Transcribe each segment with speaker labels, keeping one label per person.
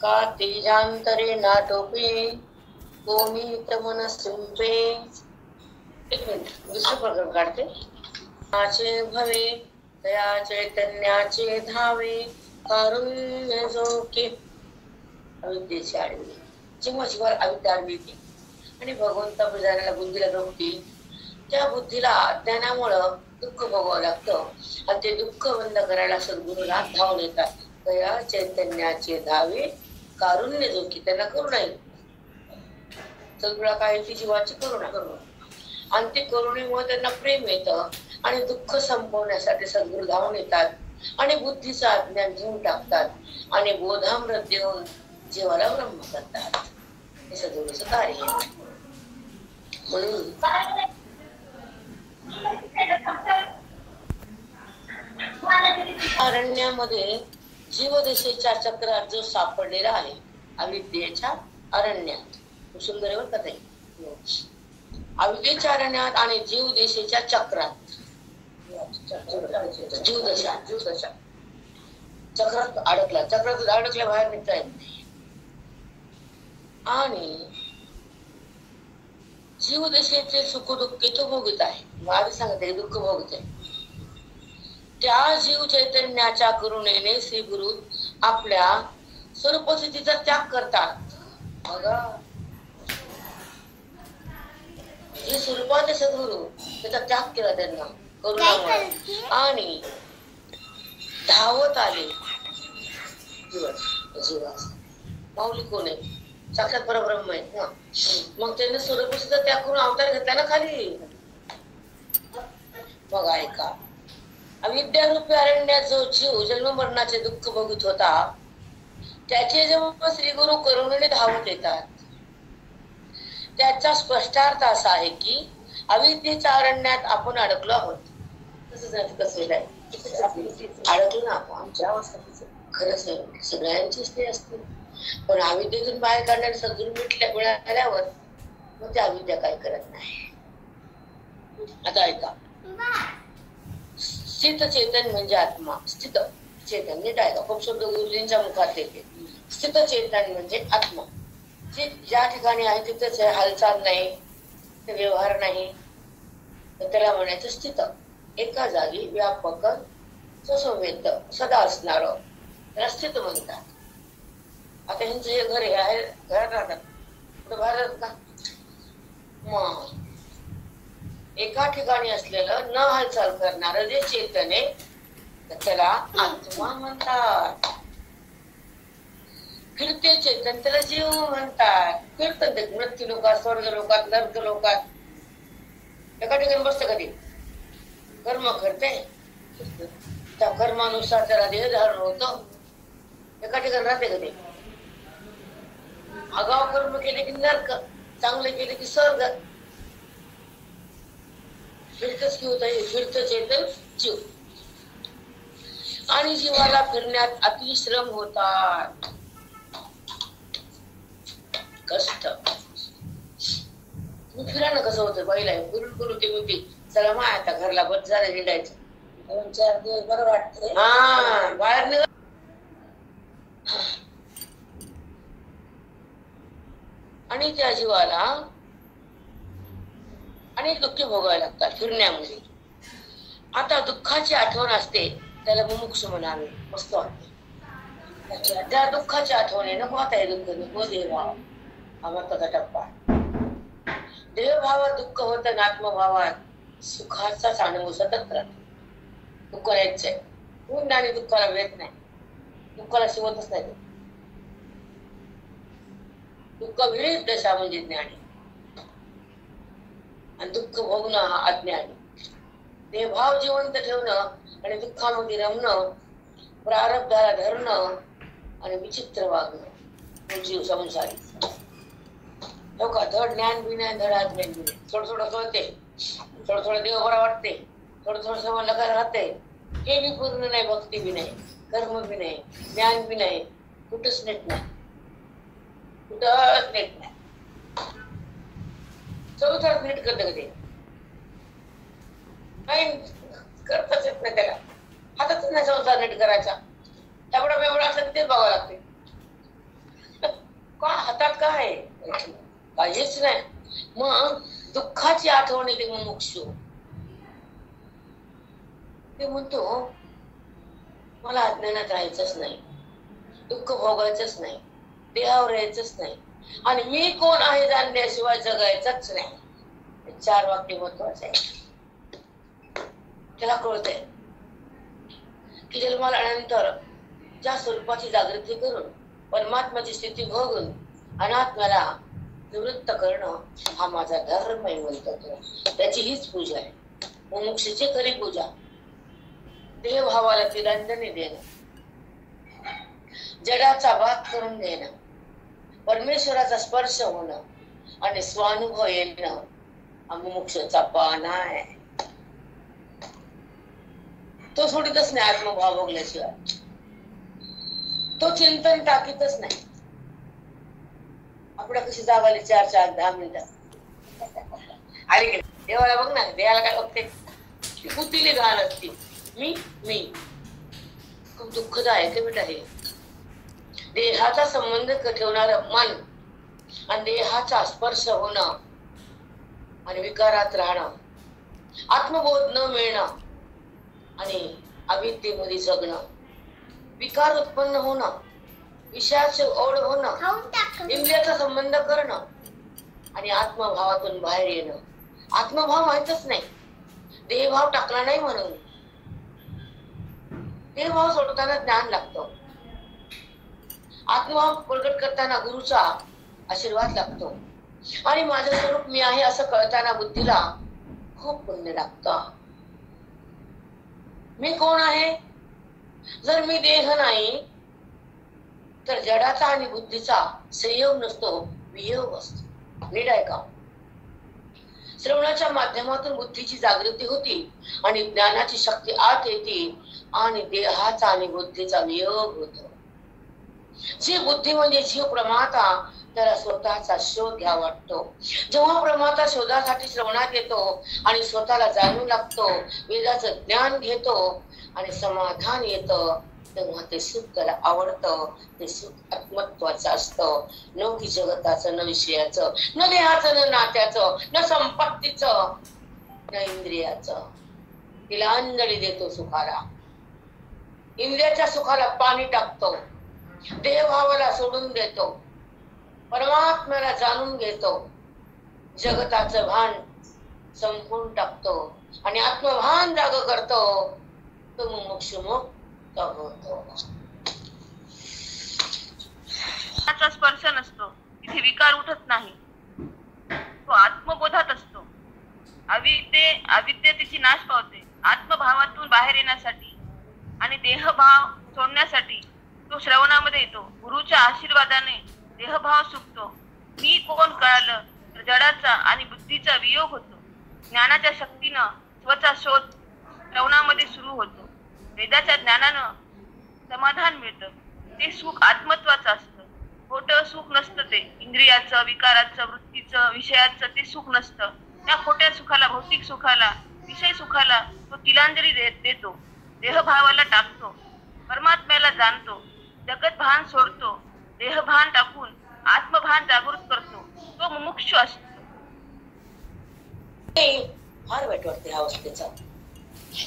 Speaker 1: का तेजांतरे नाटोपे गोमित मनस्विंपे. एक मिनिट दुसरं प्रकरण काढते. नाचे भवे तया चैतन्याचे धावे कारुण्य जो के. अविद्येची आडवी जेव्हा जीवावर अविद्या आडवी आणि भगवंता जाण्याला बुद्धीला गमती, त्या बुद्धीला अज्ञानामुळं दुःख भोगावं लागतं आणि ते दुःख बंद करायला सद्गुरूला धावून येतात. तया चैतन्याचे धावे कारुण्य जो की. त्यांना करुणा येईल. सद्गुरूला काय ती जीवाची करुणा आणि ते करुणेमुळे त्यांना प्रेम येतं आणि दुःख संपवण्यासाठी सद्गुरू धावून येतात आणि बुद्धीचं अज्ञान घेऊन टाकतात आणि बोधामृत देऊन जीवाला ब्रह्म करतात. हे सद्गुरूचं कार्य आहे. म्हणून अरण्यामध्ये जीवदशेच्या चक्रात जो सापडलेला आहे, अविद्येच्या अरण्यात. सुंदर आहे बरं का ते. अविद्येच्या अरण्यात आणि जीवदशेच्या चक्रात. जीवदशा चक्रात अडकला. चक्रात अडकल्या बाहेर निघता येत नाही. आणि जीवदशेचे सुख दुःख तो भोगत आहे. आधी सांगते दुःख भोगत आहे. त्या जीव चैतन्याच्या करुणेने श्री गुरु आपल्या स्वरूपस्थितीचा त्याग करतात. बघा जे स्वरूपाचे सद्गुरु त्याचा त्याग केला त्यांना करुणामुळे आणि धावत आले जीवास. माऊली कोण आहे? साक्षात परब्रह्म आहेत ना. मग त्यांनी स्वरूपस्थितीचा त्याग करून अवतार घेतला ना खाली. मग ऐका, अविद्यारूपी अरण्यात जो जीव जन्म मरणाचे दुःख भोगत होता, त्याचे जेव्हा श्री गुरु करुणेने धावत येतात, त्याचा स्पष्टार्थ असा आहे की अविद्येच्या अरण्यात आपण अडकलो आहोत. कसं अडकलो ना आपण. आमच्या अवस्था खरंच आहे, सगळ्यांचीच ते असते. पण अविद्येतून बाहेर काढण्याने सद्गुरू मिळाल्यावर मग ते अविद्या काय करत नाही. आता ऐका, स्थित चेतन म्हणजे आत्मा. स्थित चेतन नीट ऐका, खूप शब्द गुरुजींच्या मुखात येते. स्थित चेतन म्हणजे आत्मा. जे ज्या ठिकाणी आहे तिथेच हालचाल नाही, व्यवहार नाही, तर त्याला म्हणायचं स्थित. एका जागी व्यापक ससंवेद सदा असणार त्याला स्थित म्हणतात. आता ह्यांचं हे घर आहे, घरात राहतात, कुठं बाहेर राहतात का? मग एका ठिकाणी असलेलं न हालचाल करणार जे चेतन आहे त्याला आत्मा म्हणतात. फिरते चेतन त्याला जीव म्हणतात. फिरतात ते मृत्यू लोकात, स्वर्ग लोकात, नर्क लोकात. एका ठिकाणी बसतं कधी कर्म करते, त्या कर्मानुसार त्याला देह धारण होतं. एका ठिकाणी राहते कधी. आगाव कर्म केले की नर्क, चांगले केले की स्वर्ग. फिरतच की होत आहे. फिरतं चेतन जीव. आणि जीवाला फिरण्यात अतिश्रम होतात, कष्ट. तुम्ही फिरा ना, कसं होतं बैल आहे गुरुल गुरु ते म्हणते चला मा आता घरला बस झालं हिंडायचं. 2-4 दिवस बरं वाटतंय. हा बाहेर निघ. आणि त्या जीवाला अनेक दुःख भोगावे लागतात फिरण्यामध्ये. आता दुःखाची आठवण असते त्याला मुमुक्षु म्हणावे. मस्त वाटते त्या दुःखाची आठवण आहे. नको आता हे दुःख, नको देहभाव. अमृताचा टप्पा. देहभावात दुःख होतं, आत्मभावात सुखाचाच अनुभव सतत राहतो. दुःख यायचंय पूर्ण आणि दुःखाला वेळ नाही, दुःखाला शिवतच नाही. दुःख विरहित दशा म्हणजे ज्ञानी आणि दुःख भोगणं अज्ञानी. देहभाव जिवंत ठेवणं आणि दुःखामध्ये रमणं, प्रारब्धाला धरणं आणि विचित्र वागणं जीव संसारी. हो का? धड ज्ञान बी नाही, धड अज्ञान बी नाही. थोडं थोडं कळते, थोडं थोडं देव बरा वाटते, थोडं थोडं समजलं काय राहते. हे बी पूर्ण नाही, भक्ती बी नाही, कर्म बी नाही, ज्ञान बी नाही, कुठंच नेट नाही, कुठंच नेट नाही. चौथाच नीट करत कधी काही करताच येत नाही. त्याला हातातच नाही संसार नीट करायचा. एवढा बेवडा असला तेच बघावं लागते. आता काय काहीच नाही. मग दुःखाची आठवण येते मुमुक्षू. ते म्हणतो मला अज्ञानात राहायचंच नाही, दुःख भोगायचंच नाही, देहावर यायचंच नाही, आणि मी कोण आहे जाणण्याशिवाय जगायचंच नाही. 4 वाक्य महत्वाचे आहे. त्याला कळतंय की जन्मानंतर ज्या स्वरूपाची जागृती करून परमात्म्याची स्थिती भोगून अनात्म्याला निवृत्त करणं हा माझा धर्म आहे म्हणतो तो. त्याची हीच पूजा आहे. मुमुक्षूची खरी पूजा देहभावाला तिलांजली देणं, जडाचा बात करून देणं, परमेश्वराचा स्पर्श होणं आणि स्वानुभव येणं हा मुमुक्षूचा पाना आहे. तो सोडतच नाही आत्मभाव भोगल्याशिवाय. तो चिंतन टाकीतच नाही. आपल्या कशी जागाली 4-10 मिनिटात आली गेली. देवाला बघ ना, देवाला काय बघते, कुतीली घाण असती. मी खूप दुःखदायक आहे बेटा हे. देहाचा संबंध ठेवणार मन आणि देहाचा स्पर्श होणं आणि विकारात राहणं, आत्मबोध न मिळणं आणि अविद्येमध्ये जगणं, विकार उत्पन्न होणं, विषयाचे ओढ होणं, इंद्रियाचा संबंध करणं आणि आत्मभावातून बाहेर येणं. आत्मभाव माहितच नाही, देहभाव टाकला नाही म्हणून. देहभाव सोडताना ज्ञान लागतं. आत्मभाव प्रकट करताना गुरुचा आशीर्वाद लागतो. आणि माझं स्वरूप मी आहे असं कळताना बुद्धीला खूप पुण्य लागतं. मी कोण आहे? जर मी देह नाही तर जडाचा आणि बुद्धीचा संयोग नसतो, वियोग असतो. नीट ऐका. श्रवणाच्या माध्यमातून बुद्धीची जागृती होती आणि ज्ञानाची शक्ती आत येते आणि देहाचा आणि बुद्धीचा वियोग होतो. जी बुद्धी म्हणजे जीव प्रमाता, त्याला स्वतःचा शोध घ्या वाटतो. जेव्हा प्रमाता शोधासाठी श्रवणात येतो आणि स्वतःला जाणू लागतो, वेदाचं ज्ञान घेतो आणि समाधान येतं, तेव्हा ते सुख त्याला आवडतं. ते सुख आत्मत्वाचं असतं. न की जगताचं, न विषयाचं, न देहाचं, न नात्याचं, न संपत्तीचं, न इंद्रियाचं. तिलांजली देतो सुखाला. इंद्रियाच्या सुखाला पाणी टाकतो, देहभावाला सोडून देतो, परमात्म्याला जाणून घेतो, जगताचं भान संपून टाकतो आणि आत्मभान जाग करतो. तो मुमुक्षु मुक्त होतो.
Speaker 2: स्पर्श नसतो, इथे विकार उठत नाही. तो आत्मबोधात असतो. अविद्येची नाश पावते. आत्मभावातून बाहेर येण्यासाठी आणि देहभाव सोडण्यासाठी तो श्रवणामध्ये येतो. गुरुच्या आशीर्वादाने देहभाव सुटतो. मी कोण कळालं तर जडाचा आणि बुद्धीचा वियोग होतो. ज्ञानाच्या शक्तीनं स्वचा शोध श्रवणामध्ये सुरू होतो. वेदाच्या ज्ञानानं समाधान मिळतं. ते सुख आत्मत्वाचं असतं. खोटं सुख नसतं. ते इंद्रियाचं, विकाराचं, वृत्तीचं, विषयाचं ते सुख नसतं. त्या खोट्या सुखाला, भौतिक सुखाला, विषय सुखाला तो तिलांजली देतो. देहभावाला टाकतो. परमात्म्याला जाणतो. जगत भान सोडतो. देहभान टाकून आत्मभान जागृत करतो. तो मुमुक्षु असतो.
Speaker 1: फार वाईट वाटते ह्या अवस्थेचा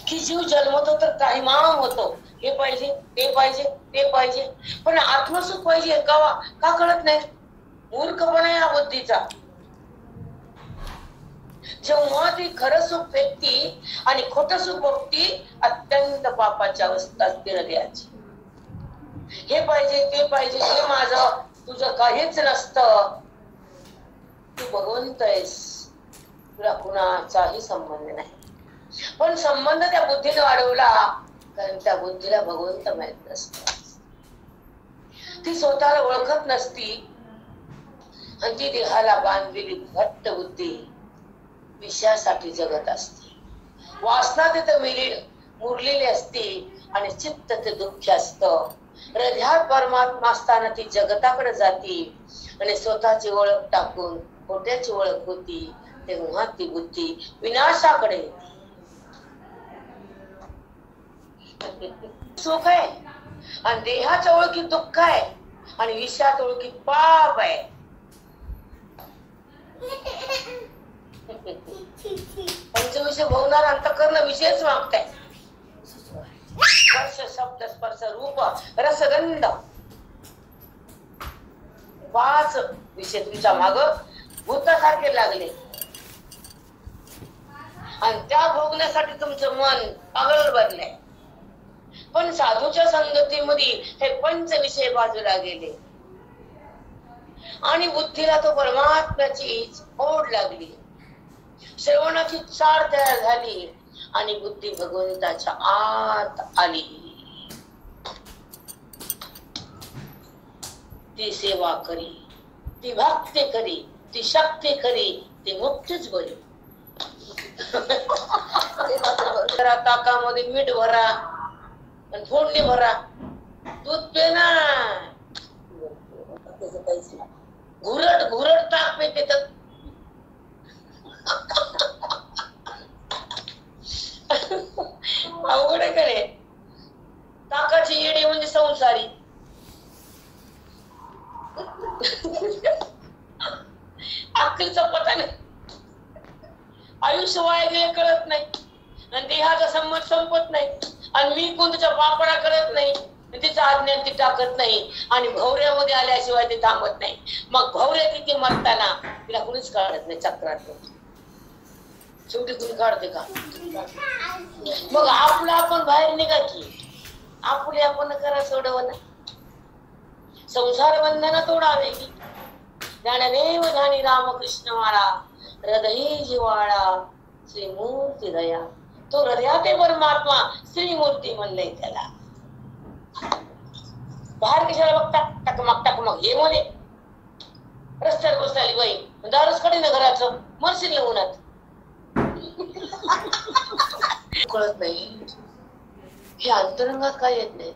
Speaker 1: की जीव जन्मतो तर काही माम होतो. हे पाहिजे, ते पाहिजे, ते पाहिजे, पण आत्मसुख पाहिजे का कळत नाही. मूर्खपणा या बुद्धीचा. जेव्हा ती खरं सुख फेकती आणि खोटं सुख बघती, अत्यंत पापाची अवस्था असते हृदयाची. हे पाहिजे, ते पाहिजे, हे माझं, तुझं काहीच नसतं. तू भगवंत आहेस, तुला कुणाचाही संबंध नाही. पण संबंध त्या बुद्धीने वाढवला, कारण त्या बुद्धीला भगवंत माहित नसत. ती स्वतःला ओळखत नसती आणि ती देहाला बांधलेली घट्ट बुद्धी विषयासाठी जगत असते. वासना तिथे मुरलेली असते आणि चित्त ते दुःखी असतं. हृदयात परमात्मा असताना ती जगताकडे जाती आणि स्वतःची ओळख टाकून खोट्याची ओळख होती. तेव्हा ती बुद्धी विनाशाकडे येते. सुख आहे आणि देहाच्या ओळखीत दुःख आहे आणि विषयात ओळखीत पाप आहे. पंचविषय भोगणार अंतःकरण विषयच मागताय. स्पर्श शब्द स्पर्श रूप रसगंध 5 विषय तुमच्या माग भूतासारखे लागले आणि त्या भोगण्यासाठी तुमचं मन पागल बनलंय. पण साधूच्या संगतीमध्ये हे 5 विषय बाजूला गेले आणि बुद्धीला तो परमात्म्याची ओढ लागली. श्रवणाची चाळ तयार झाली आणि बुद्धी भगवंताच्या आत आली. ती सेवा करी, ती भक्ती करी, ती शक्ती करी, ती मुक्तीच बरी. ताकामध्ये मीठ भरा आणि फोडणी भरा, दूध पे ना. घुरट घुरट ताक पे पितात. अवघड करे. ताकाची येडी म्हणजे संसारी. अक्कलीचा पता नाही. आयुष्य वाया गेले कळत नाही आणि देहाचा संमत संपत नाही आणि मी कोणत्याच्या पापडा करत नाही. तिचा अज्ञान ती टाकत नाही आणि भवऱ्यामध्ये आल्याशिवाय ते थांबत नाही. मग भवऱ्या तिथे मरताना तिला कुणीच काढत नाही चक्रात. शेवटी कुणी काढते का? मग आपलं आपण बाहेर निघा की आपले आपण करा सोडवणं. संसार बंधन तोडावे की ज्ञानदेव ध्यानी रामकृष्ण वाळा हृदयी जिवाळा श्रीमूर्ती दया. तो हृदयाते परमात्मा श्रीमूर्ती म्हणलंय त्याला. बाहेर कशाला बघता? टकमक टकमक हे मध्ये रस्त्यावर बसली बाई दारूच कडे ना घराचं मरशील उन्हात. कळत नाही हे अंतरंगात काय येत नाही.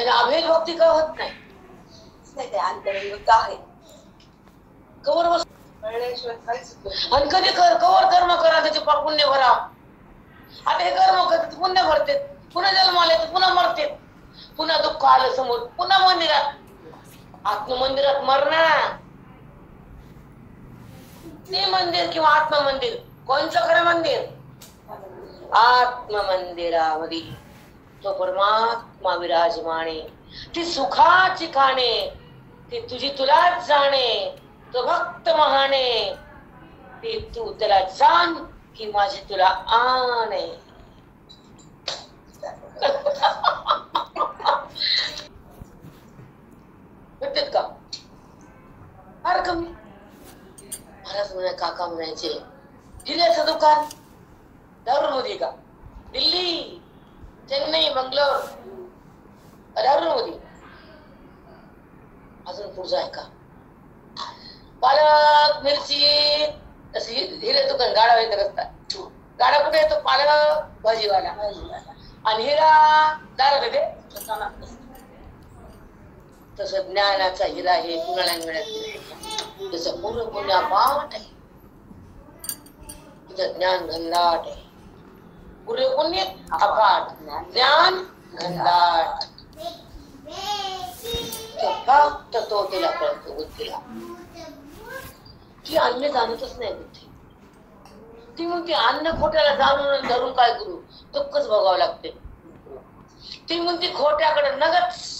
Speaker 1: अभेद भक्ती का होत नाही? ते अंतरंग का आहे कवर बस आणि कधी कवर कर्म करा त्याचे पुण्य भरा. आता हे कर्म करते पुण्य भरते, पुन्हा जन्म आले तर पुन्हा मरते, पुन्हा दुःख आलं समोर पुन्हा मंदिरात. आत्ममंदिरात मरणार ते मंदिर किंवा आत्ममंदिर कोणचं खरं मंदिर? आत्ममंदिरामध्ये तो परमात्मा विराजमाने. ती सुखाची खाणे, ती तुझी तुलाच जाणे. तो भक्त महाने, ते तू त्याला जाण की माझे तुला आणे. भेटत का? फार कमी. महाराज म्हणाय काका म्हणायचे हिऱ्याचं दुकान दारू मध्ये का? दिल्ली चेन्नई बंगलोर दारू मध्ये. अजून पुढचं आहे का? पालक मिरची अशी हिरे दुकान गाडा येत रस्ता. गाडा कुठे येतो? पालक भाजीवाला आणि हिरा दारू येते. तसं ज्ञानाचा हिरा हे कुणाला मिळत नाही. तसं पूर्ण पुण्या पाठ आहे. तुझं ज्ञान घनदाट आहे. पुरे पुण्य अफाट, ज्ञान घनदाट. फक्त तो तिला कळतो बुद्धीला. ती अन्य जाणतच नाही बुद्धी. ती म्हणते अन्न खोट्याला जाणून धरून काय करू? दुःखच भोगावं लागते. ती म्हणते खोट्याकडे नगच.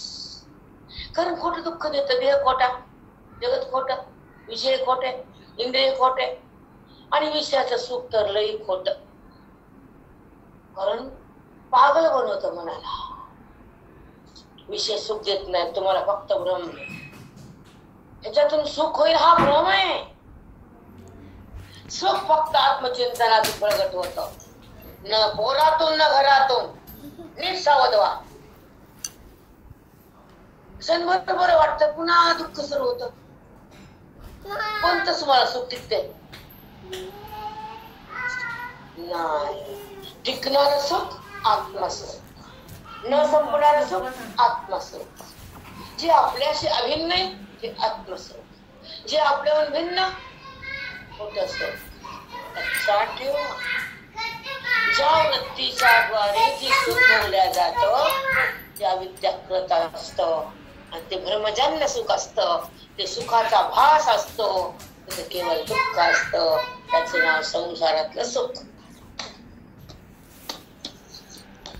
Speaker 1: कारण खोटं दुःख देतं. देह खोटा, जगत खोट, विषय खोटे, इंद्रिय खोटे आणि विषयाचं सुख तर लई खोट. कारण पागल बनवत मनाला. विषय सुख देत नाही तुम्हाला, फक्त भ्रम. ह्याच्यातून सुख होईल हा भ्रम आहे. सुख फक्त आत्मचिंतनातून प्रगट होत. न पोरातून न घरातून. नीट सावध व्हा. क्षणभर बरं वाटतं, पुन्हा दुःख सुरू होत. कोणतं तुम्हाला सुख टिकते? नाही. टिकणारं सुख आत्मसुख, न संपणारं सुख आत्मसुख. जे आपल्याशी अभिन्न आहे ते आत्मसुख. जे आपल्याहून भिन्न होत सुख. लक्षात ठेवा. ज्या वृत्तीच्या द्वारे जे सुख भोगल्या जातं त्या विद्याकृत असतं आणि ते भ्रमजन्य सुख असतं. ते सुखाचा भास असतो. तिथे केवळ दुःख असतं, त्याचं नाव संसारातलं सुख.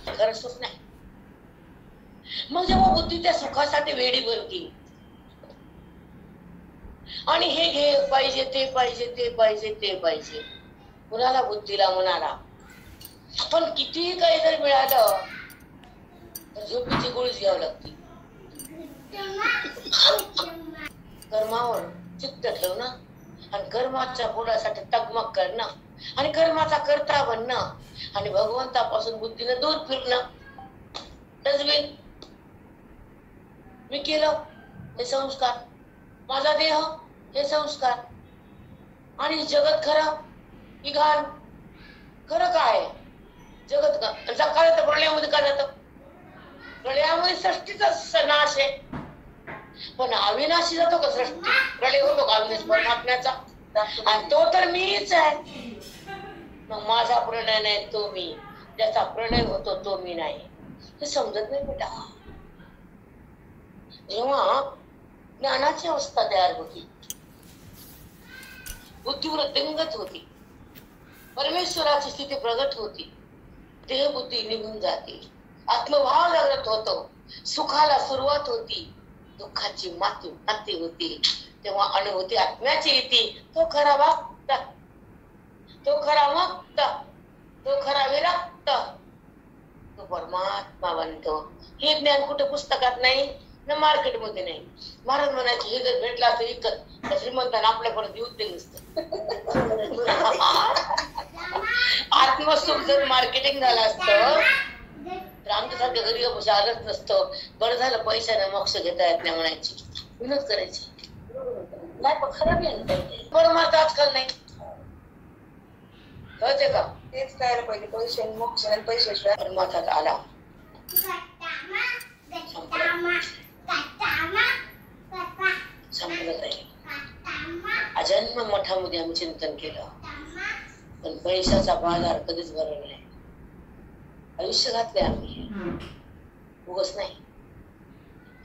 Speaker 1: खरं सुख नाही. मग जेव्हा बुद्धी त्या सुखासाठी वेडी बनती आणि हे घे पाहिजे, ते पाहिजे, ते पाहिजे, ते पाहिजे, कुणाला? बुद्धीला, मनाला. पण कितीही काही जर मिळालं तर झोपेची गोळीच घ्यावी लागते. कर्मावर चित्त ठेवणं आणि कर्माच्या फुलासाठी तगमग करणं आणि कर्माचा कर्ता बनणं आणि भगवंतापासून बुद्धीने दूर फिरणं. डस्टबिन मी केलं हे संस्कार, माझा देह हे संस्कार, आणि जगत खरं ही घाण. खरं काय? जगत का काय जातं? प्रलयामध्ये काय जातं? प्रलयामध्ये सृष्टीचा नाश आहे, पण अविनाशी जातो का सृष्टी? प्रलय होतो का अविनाश परमात्म्याचा? आणि तो तर मीच आहे. मग माझा प्रलय नाही तो मी, ज्याचा प्रलय होतो तो मी नाही. हे समजत नाही बेटा. जेव्हा ज्ञानाची अवस्था तयार होती, बुद्धी वृद्धिंगत होती, परमेश्वराची स्थिती प्रगट होती, देह बुद्धी निघून जाते, आत्मभाव जागृत होतो, सुखाला सुरुवात होती, दुःखाची माती होती, तेव्हा अनुभूती आत्म्याची येते. तो खरा भक्त, तो खरा मुक्त, तो खरा विरक्त, तो परमात्मा बनतो. हे ज्ञान कुठे पुस्तकात नाही ना मार्केटमध्ये नाही. महाराज म्हणायचे हे जर भेटला असं विकत तर श्रीमंतांना आपल्यापर्यंत येऊच ते नसतं. आत्मसुख जर मार्केटिंग झालं असतं तर आमच्यासारख्या गरीब आलंच नसतं. बरं झालं पैशाने मोक्ष घेता येत नाही म्हणायची, विनोद करायची. नाही पण खरं बी नाही, परमार्थ आजकाल नाही. कळते का? तेच काय पाहिजे, पैसे मोक्ष आणि पैशाशिवाय परमार्थात आला. संपलं नाही. अजन्म मठामध्ये आम्ही चिंतन केलं, पण पैशाचा बाजार कधीच भरला नाही. आयुष्य घातले आम्ही, उगच नाही.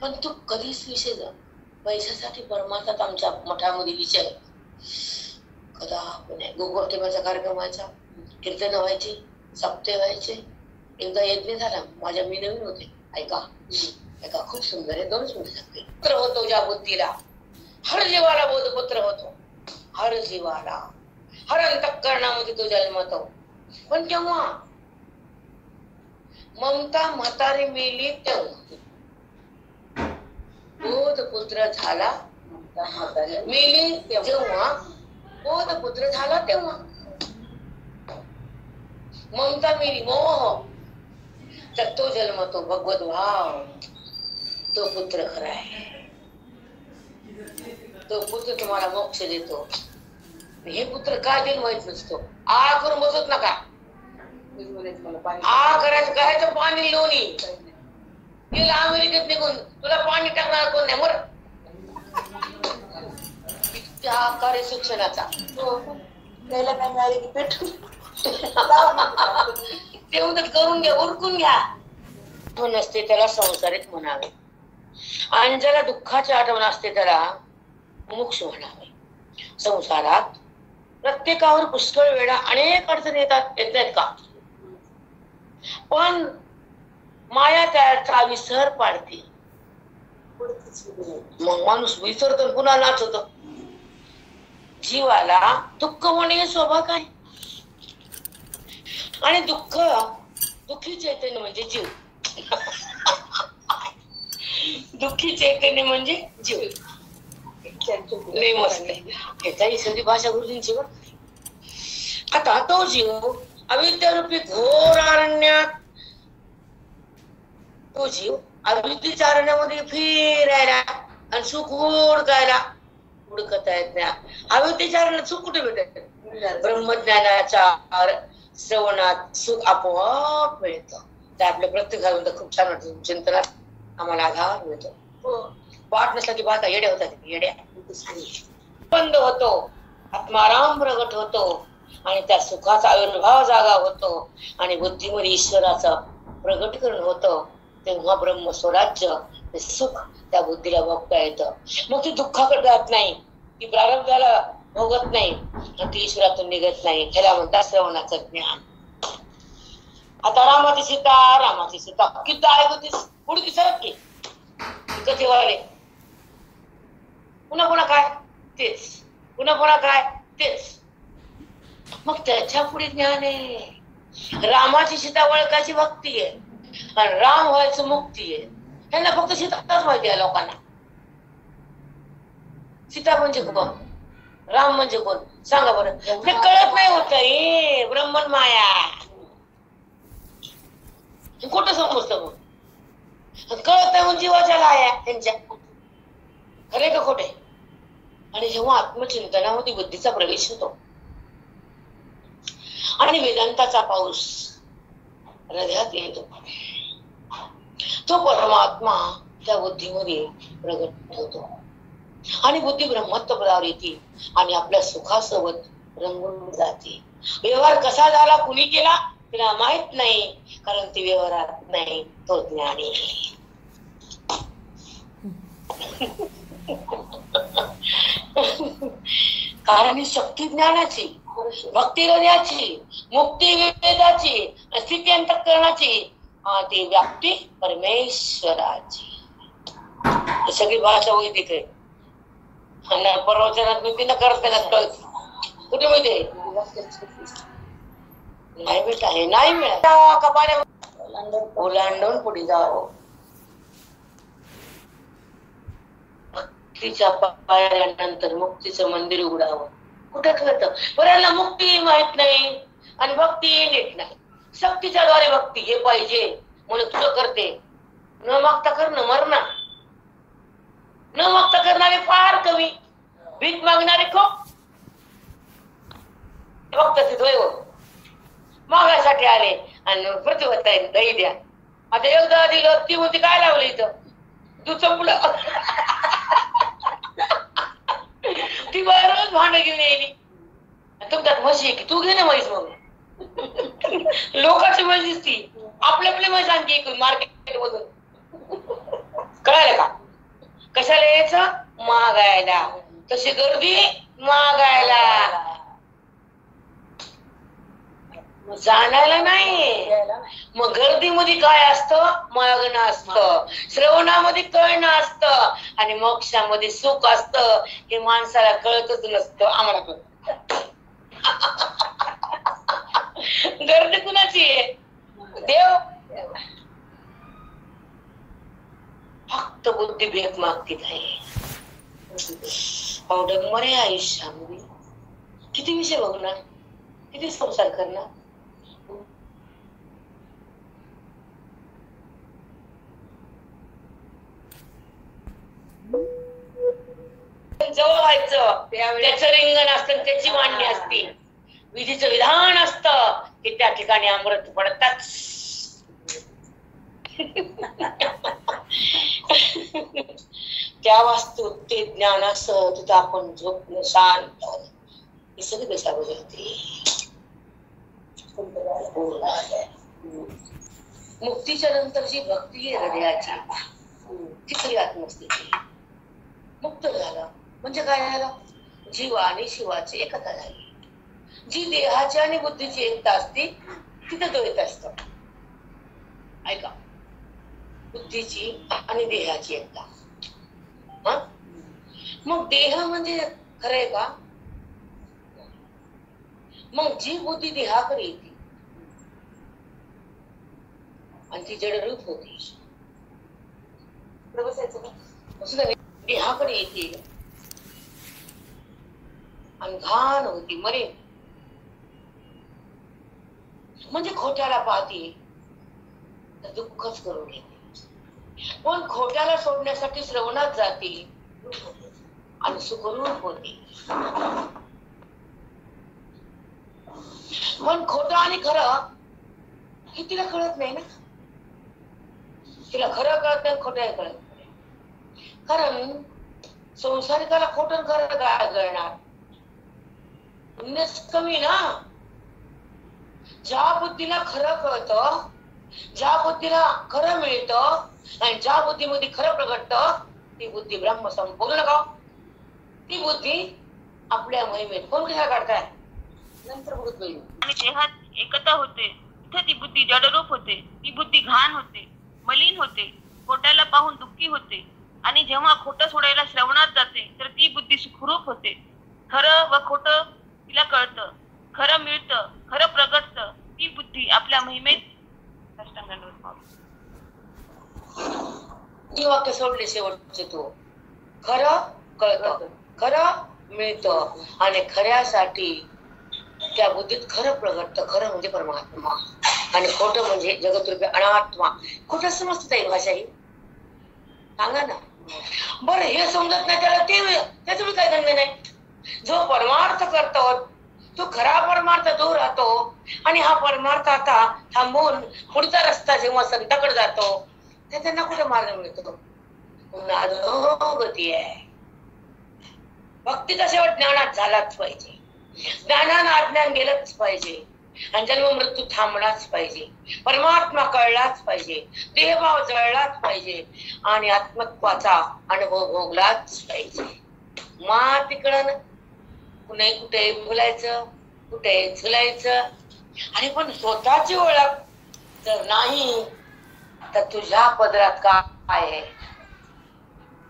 Speaker 1: पण तू कधीच विषय पैशासाठी परमार्थात आमच्या मठामध्ये विचार कदा नाही. गोगोष्टीमाचा कार्यक्रम व्हायचा, कीर्तन व्हायचे, सप्ते व्हायचे. एकदा यज्ञ झाला, माझ्या मी नवीन होते. ऐका खूप सुंदर आहे. 2 मिनिट सांगते. पुत्र होतो ज्या बुद्धीला, हर जीवाला बोधपुत्र होतो. हर जीवाला, हर अंतःकरणामध्ये तो जन्मतो. पण केव्हा? ममता म्हातारी मेली तेव्हा बोधपुत्र झाला. मेली जेव्हा बोधपुत्र झाला तेव्हा. ममता मेली, मोह, तर तो जन्मतो भगवत भाव. तो पुत्र खरा आहे. तो पुत्र तुम्हाला मोक्ष देतो. हे पुत्र काय देईल माहित नसतो. आ करून बसत नका. आ करायचं करायचं पाणी लोणी गेला अमेरिकेत निघून, तुला पाणी टाकणार कोण नाही. मर त्या कार्य शिक्षणाचा त्याला काय मिळाले की पेटून ते करून घ्या, उरकून घ्या. तो नसते त्याला संसारिक म्हणावे, आणि ज्याला दुःखाची आठवण असते त्याला मोक्ष म्हणावे. संसारात प्रत्येकावर पुष्कळ वेळा अनेक अडचणी येत नाहीत का? पण माया त्याचा विसर पाडते. मग माणूस विसरतो, पुन्हा नाचतो. जीवाला दुःख होणे हे स्वाभाविक आहे, आणि दुःखी चैतन्य म्हणजे जीव. दुःखी चैतन्य म्हणजे जीव. लय मस्त आहे. सगळी भाषा गुरुजींची. आता तो जीव अविद्यारूपी घोर अरण्यात, तो जीव अविद्येच्या अरण्यामध्ये फिरायला आणि सुख हुडकायला हुडकत आहेत ना. अविद्येच्या अरण्यात सुख कुठे भेटत? ब्रह्मज्ञानाच्या श्रवणात सुख आपोआप मिळतं. ते आपल्या प्रत्येक खूप छान वाटतं. चिंतनात आम्हाला आधार मिळतो. पाठ नसला की बाता येड्या होतात. येड्या बंद होतो, आत्माराम प्रगट होतो, आणि त्या सुखाचा आविर्भाव जागा होतो, आणि बुद्धीमध्ये ईश्वराचं प्रगटीकरण होतं. तेव्हा ब्रह्म स्वराज्य सुख त्या बुद्धीला बघता येतं. मग ती दुःखाकडे जात नाही, ती प्रारब्धाला भोगत नाही, ती ईश्वरातून निघत नाही, त्याला म्हणतात श्रवणाचं ज्ञान. आता रामाची सीता किती ऐकतीस, पुढे सरक की कधी वाले पुन्हा पुन्हा काय तेच, पुन्हा पुन्हा काय तेच. मग त्याच्या पुढे ज्ञान आहे. रामाची सीता ओळखायची भक्ती आहे आणि राम व्हायचं मुक्ती आहे. त्यांना फक्त सीताच माहिती आहे लोकांना. सीता म्हणजे कोण, राम म्हणजे कोण सांगा बरं. ते कळत नाही होत. हे ब्रह्मन माया कुठं समजतं मग. कळत नाही म्हणून जीवाच्या लाया त्यांच्या. खरे का खोटे. आणि जेव्हा आत्मचिंतनामध्ये बुद्धीचा प्रवेश होतो आणि वेदांताचा पाऊस हृदयात येतो, तो परमात्मा त्या बुद्धीमध्ये प्रगट होतो आणि बुद्धी ब्रह्मत्वपदावर येते आणि आपल्या सुखासोबत रंगून जाते. व्यवहार कसा झाला, कुणी केला तिला माहित नाही, कारण ती व्यवहारात नाही, तो ज्ञानी. कारण ही शक्ती ज्ञानाची, भक्ती हृदयाची, मुक्ती वेदाची, स्थिती अंतःकरणाची, ती व्याप्ती परमेश्वराची. ही सगळी भाषा वैदिक आहे. प्रवचनात मी करताना कळत कुठे माहिती नाही बेटा, हे नाही मिळत. कपाळ्या ओलांडून पुढे जावं. भक्तीच्या पायानंतर मुक्तीचं मंदिर उघडावं. कुठे कळतं बऱ्याला मुक्ती माहित नाही आणि भक्ती नीट नाही. शक्तीच्या द्वारे भक्ती हे पाहिजे म्हणून तुझं करते. न मागता करणं मरणं. न मागता करणारे फार कमी, भीक मागणारे खूप. फक्त दैव मागायसाठी आले आणि प्रतिभा दही द्या. आता एकदा दिलं ती होती काय लावलं इथं तू संपलं. ती रोज भांड घेऊन येईल. तुमच्यात म्हशी की तू घे ना म्हैस. मग लोकांची म्हैस ती आपल्या म्हैस आणखी मार्केट मधून. कळालं का. कशाला यायचं, मागायला. तशी गर्दी मागायला, जाणायला नाही. मग गर्दीमध्ये काय असतं, मागणं असतं. श्रवणामध्ये कळणं असतं आणि मोक्षामध्ये सुख असतं. हे माणसाला कळतच नसतं. आम्हाला कळत. गर्दी कुणाची आहे, देव. फक्त बुद्धी भेट मागती नाही. मरे आयुष्यामध्ये किती विषय बघणार, किती संसार करणार. जवळ व्हायचं, त्याचं रिंगण असतं, त्याची मांडणी असते, विधीचं विधान असतं की त्या ठिकाणी अमृत पडतात. त्या वास्तू ते ज्ञानासह तिथं आपण झोपणं शांत, ही सगळी दशा बदलते. मुक्तीच्या नंतर जी भक्ती आहे हृदयाची, ती खरी आत्मस्थिती. मुक्त झालं म्हणजे काय झालं, जीव आणि शिवाची एकता झाली. जी देहाची आणि बुद्धीची एकता असते तिथे द्वैत असत. ऐका, बुद्धीची आणि देहाची एकता. मग देह म्हणजे खरंय का. मग जी बुद्धी देहाकडे येते आणि ती जडरूप होती, देहाकडे येते आणि घाण होती, मरे म्हणजे खोट्याला पाहते तर दुःखच करून घेते. पण खोट्याला सोडण्यासाठी श्रवणात जाते आणि सुखरूप होते. पण खोटं आणि खरं हे तिला कळत नाही ना. तिला खरं कळत नाही, खोटं कळत नाही. कारण संसारिकाला खोटं खरं काय कळणार, पुण्यच कमी ना. ज्या बुद्धीला खरं कळतं, ज्या बुद्धीला खरं मिळतं आणि ज्या बुद्धीमध्ये खरं प्रगटतं, ती बुद्धी ब्रह्म संपूर्ण का. ती बुद्धी आपल्या मोहिमेत कोण कशा काढताय नंतर बघत पाहिजे.
Speaker 2: आणि देहात एकता होते, तिथे ती बुद्धी जडरूप होते, ती बुद्धी घाण होते, मलिन होते, खोट्याला पाहून दुःखी होते. आणि जेव्हा खोटं सोडायला श्रवणात जाते तर ती बुद्धी सुखरूप होते. खरं व खोटं तिला कळतं, खरं मिळतं, खरं प्रगटतं. ती बुद्धी आपल्या महिमेत
Speaker 1: ती वाक्य सोडले शेवटचे तू. खरं कळतं, खरं मिळतं आणि खऱ्यासाठी त्या बुद्धीत खरं प्रगटतं. खरं म्हणजे परमात्मा आणि खोटं म्हणजे जगतरूपी अनात्मा. खोटं समजत आहे भाषा ही, सांगा ना. बरं हे समजत नाही त्याला त्याचं काय धंदे नाही. जो परमार्थ करतो तो खरा परमार्थ दूर राहतो आणि हा परमार्थ आता थांबून पुढचा रस्ता जेव्हा संताकडे जातो त्यांना कुठे मार्ग मिळतो. अधोगती आहे. भक्तीचा शेवट ज्ञानात झालाच पाहिजे, ज्ञानानं अज्ञान गेलंच पाहिजे आणि जन्म मृत्यू थांबलाच पाहिजे, परमात्मा कळलाच पाहिजे, देहभाव जळलाच पाहिजे आणि आत्मत्वाचा अनुभव भोगलाच पाहिजे. मा तिकडं कुठे कुठे बोलायचं, कुठे झुलायचं आणि पण स्वतःची ओळख जर नाही तर तुझ्या पदरात काय आहे?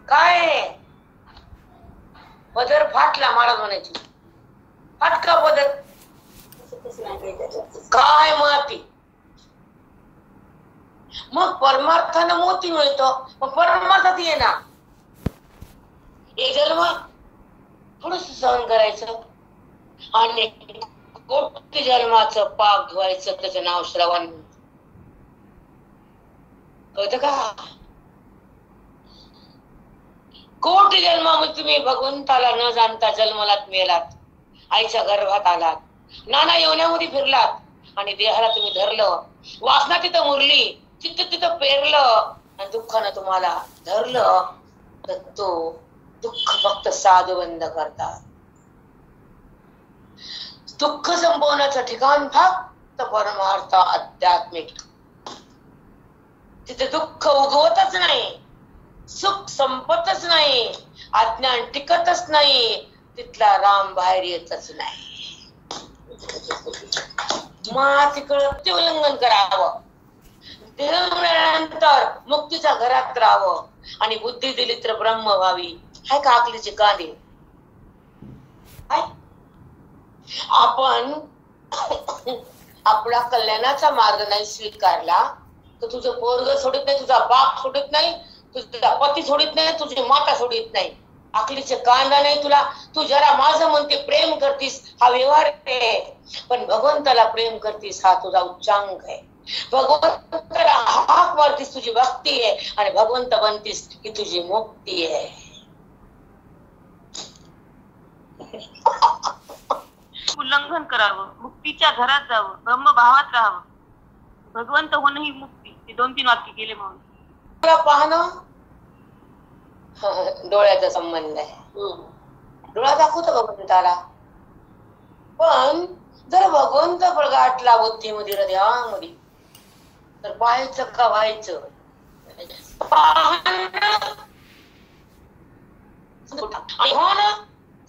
Speaker 1: काय आहे? पदर फाटला महाराज म्हणायची. फाटका पदर काय माती. मग परमार्थानं मोती मिळतो. मग परमार्थात ये ना. एक जन्म थोडस सहन करायचं आणि कोटी जन्माचं पाप धुवायचं. त्याचं नाव श्रवण. कळतं का? कोटी जन्मामध्ये तुम्ही भगवंताला न जाणता जन्मलात मेलात, आईच्या गर्भात आलात, नाना योन्यामध्ये फिरलात आणि देहाला तुम्ही धरलं. वासना तिथं मुरली, चित्त तिथं पेरलं आणि दुःखानं तुम्हाला धरलं. तर तो दुःख फक्त साधू बंद करतात. दुःख संपवण्याचं ठिकाण फक्त परमार्थ आध्यात्मिक. तिथे दुःख उगवतच नाही, सुख संपतच नाही, अज्ञान टिकतच नाही, तिथला राम बाहेर येतच नाही. मग तिकडं उल्लंघन करावं, देह मिळाल्यानंतर मुक्तीच्या घरात राहावं आणि बुद्धी दिली तर ब्रह्म व्हावी. हाय का अकलीचे कांदे? आपण आपला कल्याणाचा मार्ग नाही स्वीकारला तर तुझं पोरग सोडित नाही, तुझा बाप सोडित नाही, तुझा पती सोडित नाही, तुझी माता सोडित नाही. अकलीचे कांदा नाही तुला. तू जरा माझं म्हणते प्रेम करतीस हा व्यवहार आहे, पण भगवंताला प्रेम करतीस हा तुझा उच्चांक आहे. भगवंताला हाक मारतीस तुझी भक्ती आहे आणि भगवंत बनतीस ही तुझी मुक्ती आहे.
Speaker 2: उल्लंघन करावं, मुक्तीच्या घरात जावं, ब्रह्मभावात राहावं, भगवंत होणं ही मुक्ती. हे 2-3 वाक्य केले म्हणून.
Speaker 1: तुला पाहणं डोळ्याचा संबंध आहे. डोळा दाखवतो भगवंताला, पण जर भगवंत प्रगाठला बुद्धीमध्ये हृदयामध्ये तर पाहायचं का व्हायचं?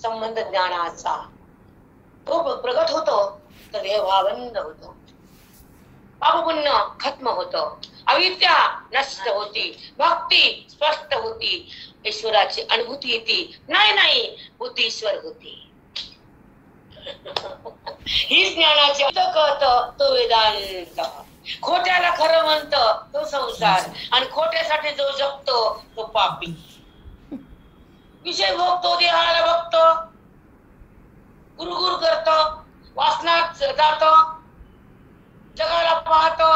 Speaker 1: संबंध ज्ञानाचा तो प्रगट होतो तर हे भावंद होतो, पाप पुण्य खत्म होतो, अविद्या नष्ट होती, भक्ती स्पष्ट होती, ईश्वराची अनुभूती येते. नाही बुद्धी ईश्वर होती. ही ज्ञानाची कळत तो वेदांत. खोट्याला खरं म्हणत तो संसार आणि खोट्यासाठी जो जगतो तो पापी. विषय भोगतो, देहाला बघतो, गुरगुर करतो, वासनात जातो, जगाला पाहतो,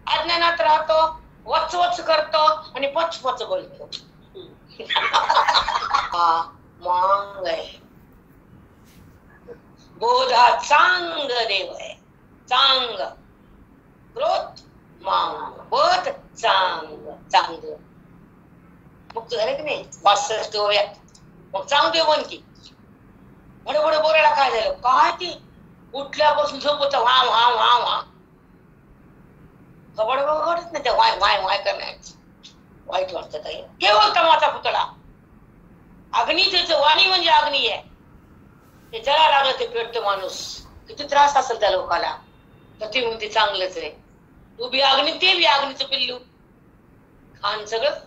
Speaker 1: अज्ञानात राहतो, वचवच करतो आणि पचपच बोलतो. हा मांग आहे. बोधा चांग देव आहे. चांग क्रोध मांग बोध चांग. चांग मुक्त झाले की नाही 65 वयात. मग चांग देव बन की बडबड बोलायला काय झालं? काय ते उठल्यापासून झोपत वा वा वा वा कबड बघत नाही. ते वाय वाय वाय करण्याचं वाईट वाटत आहे. केवळ तमाचा पुतळा. अग्नी त्याच वाणी म्हणजे अग्नी आहे. ते जरा लागलं ते पेटतो माणूस. किती त्रास असेल त्या लोकाला, तर ती म्हणते चांगलंच आहे. तू बी अग्नी ते बी अग्नीचं पिल्लू. खान सगळं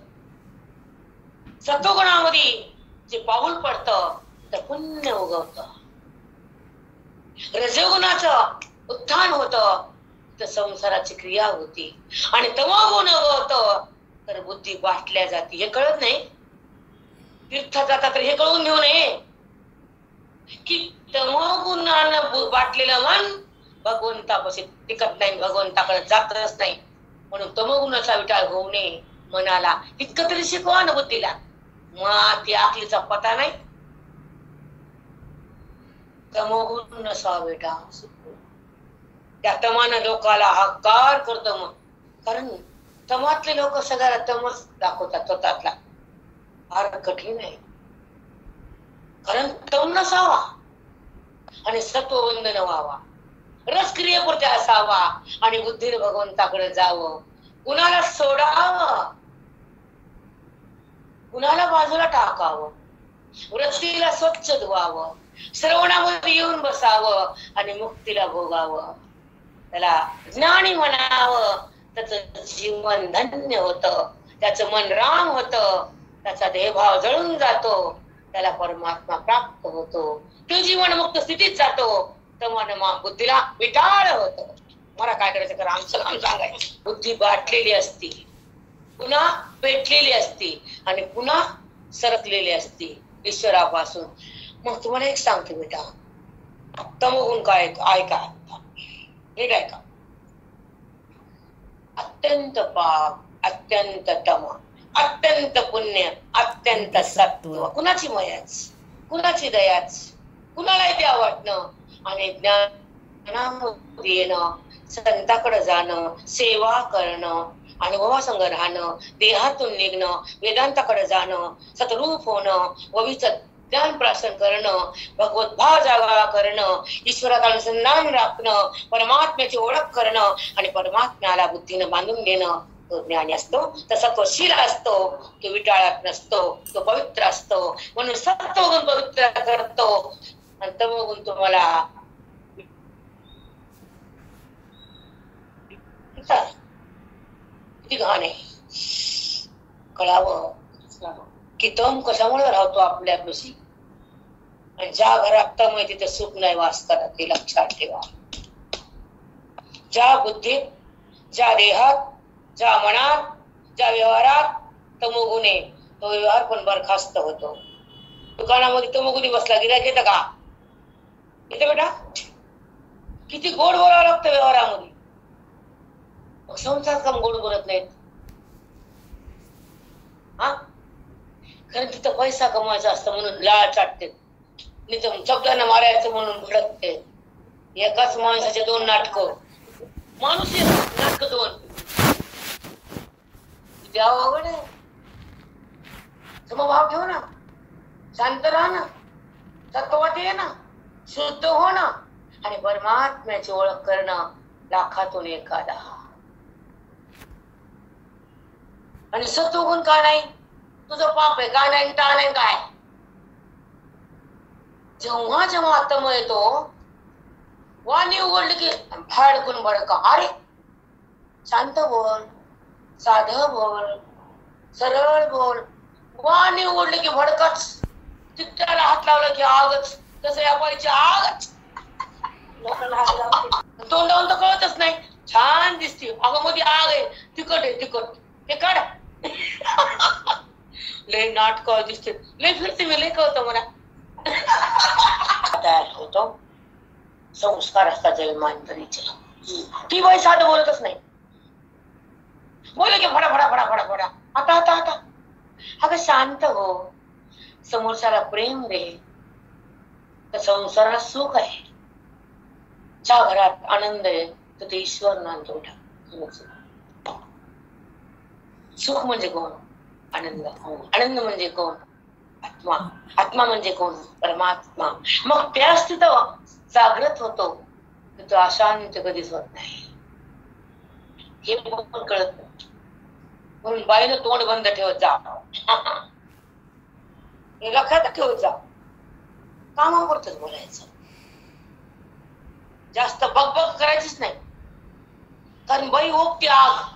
Speaker 1: सत्वगुणामध्ये जे पाऊल पडतं तर पुण्य उगवत. रजोगुणाचं उत्थान होत तर संसाराची क्रिया होती. आणि तमोगुण उगवत तर बुद्धी वाटल्या जाते. हे कळत नाही. तीर्थात जातात तर हे कळून घेऊ नये की तमोगुणानं वाटलेलं मन भगवंतापाशी टिकत नाही, भगवंताकडे जातच नाही. म्हणून तमोगुणाचा विचार होऊ नये मनाला. इतकं तरी शिकवा ना बुद्धीला. मग ती आखलीचा पता नाही. तमोगुण नसावा बेटा. त्या तमानं लोकाला हाकार करतो. मग कारण तमातले लोक सगळ्याला तमच दाखवतात स्वतःतला. फार कठीण आहे. कारण तम नसावा आणि सत्ववंदन व्हावा, रसक्रियेपुरते असावा आणि बुद्धीने भगवंताकडे जावं. कुणाला सोडावं, कुणाला बाजूला टाकावं, वृत्तीला स्वच्छ धुवावं, श्रवणामध्ये येऊन बसावं आणि मुक्तीला भोगावं. त्याला ज्ञानी म्हणावं. त्याचं जीवन धन्य होतं, त्याचं मन राम होतं, त्याचा देहभाव जळून जातो, त्याला परमात्मा प्राप्त होतो. तो जीवन मुक्त स्थितीत जातो. तर मन बुद्धीला विटाळ होत. मला काय करायचं करा, आमचं काम सांगायचं. बुद्धी बाटलेली असती, पुन्हा पेटलेली असती आणि पुन्हा सरकलेली असती ईश्वरापासून. मग तुम्हाला एक सांगते बेटा, तमोगुण काय ऐका. हे काय का, अत्यंत पाप, अत्यंत तम, अत्यंत पुण्य, अत्यंत सत्व. कुणाची मयाच, कुणाची दयाच, कुणालाही ते आवडणं आणि ज्ञानामध्ये येणं, संताकडे जाणं, सेवा करणं, अनुभवासंग राहणं, देहातून निघणं, वेदांताकडे जाणं, सतरूप होणं, ववीचं ज्ञान प्राशन करणं, भगवत भाव जागा करणं, ईश्वरात अनुसंधान राखणं, परमात्म्याची ओळख करणं आणि परमात्म्याला बुद्धीनं बांधून घेणं. तो ज्ञानी असतो, तो सत्वशील असतो, तो विटाळत नसतो, तो पवित्र असतो. म्हणून सत्वगुण पवित्र करतो आणि तमोगुण तुम्हाला किती घाण आहे. कळावं की तम कशामुळे राहतो आपल्यापाशी. आणि ज्या घरात तम आहे तिथे सुख नाही वास करत, ते लक्षात ठेवा. ज्या बुद्धीत, ज्या देहात, ज्या मनात, ज्या व्यवहारात तमोगुण आहे, तो व्यवहार पण बरखास्त होतो. दुकानामध्ये तमोगुणी बसला, गिऱ्हाईक येतं का? येते बेटा? किती गोड बोलावं लागतं व्यवहारामध्ये. संसार कम गोड बोलत नाहीत. हा, कारण तिथं पैसा कमवायचा असतं म्हणून लाळ चाटते, शब्दांना मारायचं म्हणून भडकते. एकाच माणसाचे दोन नाटकं, माणूस नाटक दोन. किती अवघड आहे. समभाव ठेव ना, शांत राहा ना, तत्वात ये ना, शुद्ध हो ना आणि परमात्म्याची ओळख करणं लाखातून एखादा. आणि सत्वगुण का नाही? तुझं पाप आहे का नाही, टाळ नाही काय? जेव्हा जेव्हा तम येतो, वाणी उघडली की भाडकून भडका. अरे शांत बोल, साध बोल, सरळ बोल. वाणी उघडली की भडकच, चित्ताला हात लावला की आगच. तसं या पाहिजे आगच. तोंडावून तर कळतच नाही. छान दिसते, अगं मध्ये आग आहे, तिखट आहे, तिखट ते काढ. लय नाटक दिसते, लय फिरते मी, लय कळतं मला. तयार होतो संस्कार असतात जन्मांतरीचे. ती बाई साधं बोलतच नाही, बोल की फडा फडा फडा फडा फडा. आता आता आता अगं शांत हो, समोरच्याला प्रेम दे, तर संसारात सुख आहे. ज्या घरात आनंद आहे तर ते ईश्वर नांदतो. सुख म्हणजे कोण? आनंद. आनंद म्हणजे कोण? आत्मा. आत्मा म्हणजे कोण? परमात्मा. मग त्याच तिथं जागृत होतो, तो अशांत कधीच होत नाही. हे पण कळत नाही. म्हणून बाईनं तोंड बंद ठेवत जा, हे लक्षात ठेवत जा. कामापुरतच बोलायचं, जास्त बकबक करायचीच नाही. कारण बाई हो त्याग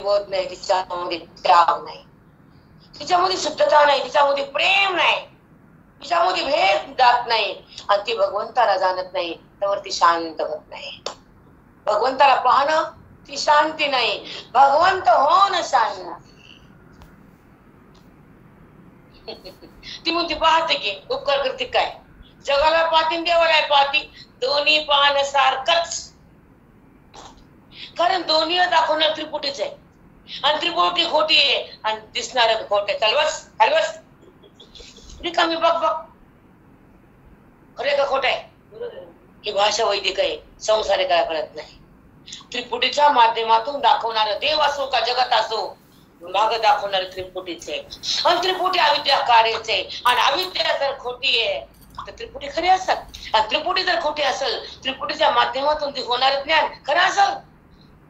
Speaker 1: होत नाही, तिच्यामध्ये त्याग नाही, तिच्यामध्ये शुद्धता नाही, तिच्यामध्ये प्रेम नाही, तिच्यामध्ये भेद जात नाही, आणि ती भगवंताला जाणत नाही त्यावर ती शांत होत नाही. भगवंताला पाहणं ती शांती नाही, भगवंत होणं शांती. ती म्हणती पाहते की उपकार करते काय, जगाला पाहती देवाला पाहती, दोन्ही पाहणं सारखंच. कारण दोन्ही दाखवणार त्रिपुटीच आहे, आणि त्रिपुटी खोटी आहे आणि दिसणार खोट आहे. चल बस, चल बस, रिकामी बघ बघ, खरे का खोट आहे. ही भाषा वैदिक आहे, संसार काय कळत नाही. त्रिपुटीच्या माध्यमातून दाखवणार देव असो का जगत असो, भाग दाखवणार त्रिपुटीचे, आणि त्रिपुटी अविद्या कार्याचे, आणि अविद्या जर खोटी आहे तर त्रिपुटी खरी असतात, आणि त्रिपुटी जर खोटी असेल, त्रिपुटीच्या माध्यमातून ते होणार ज्ञान खरं असेल.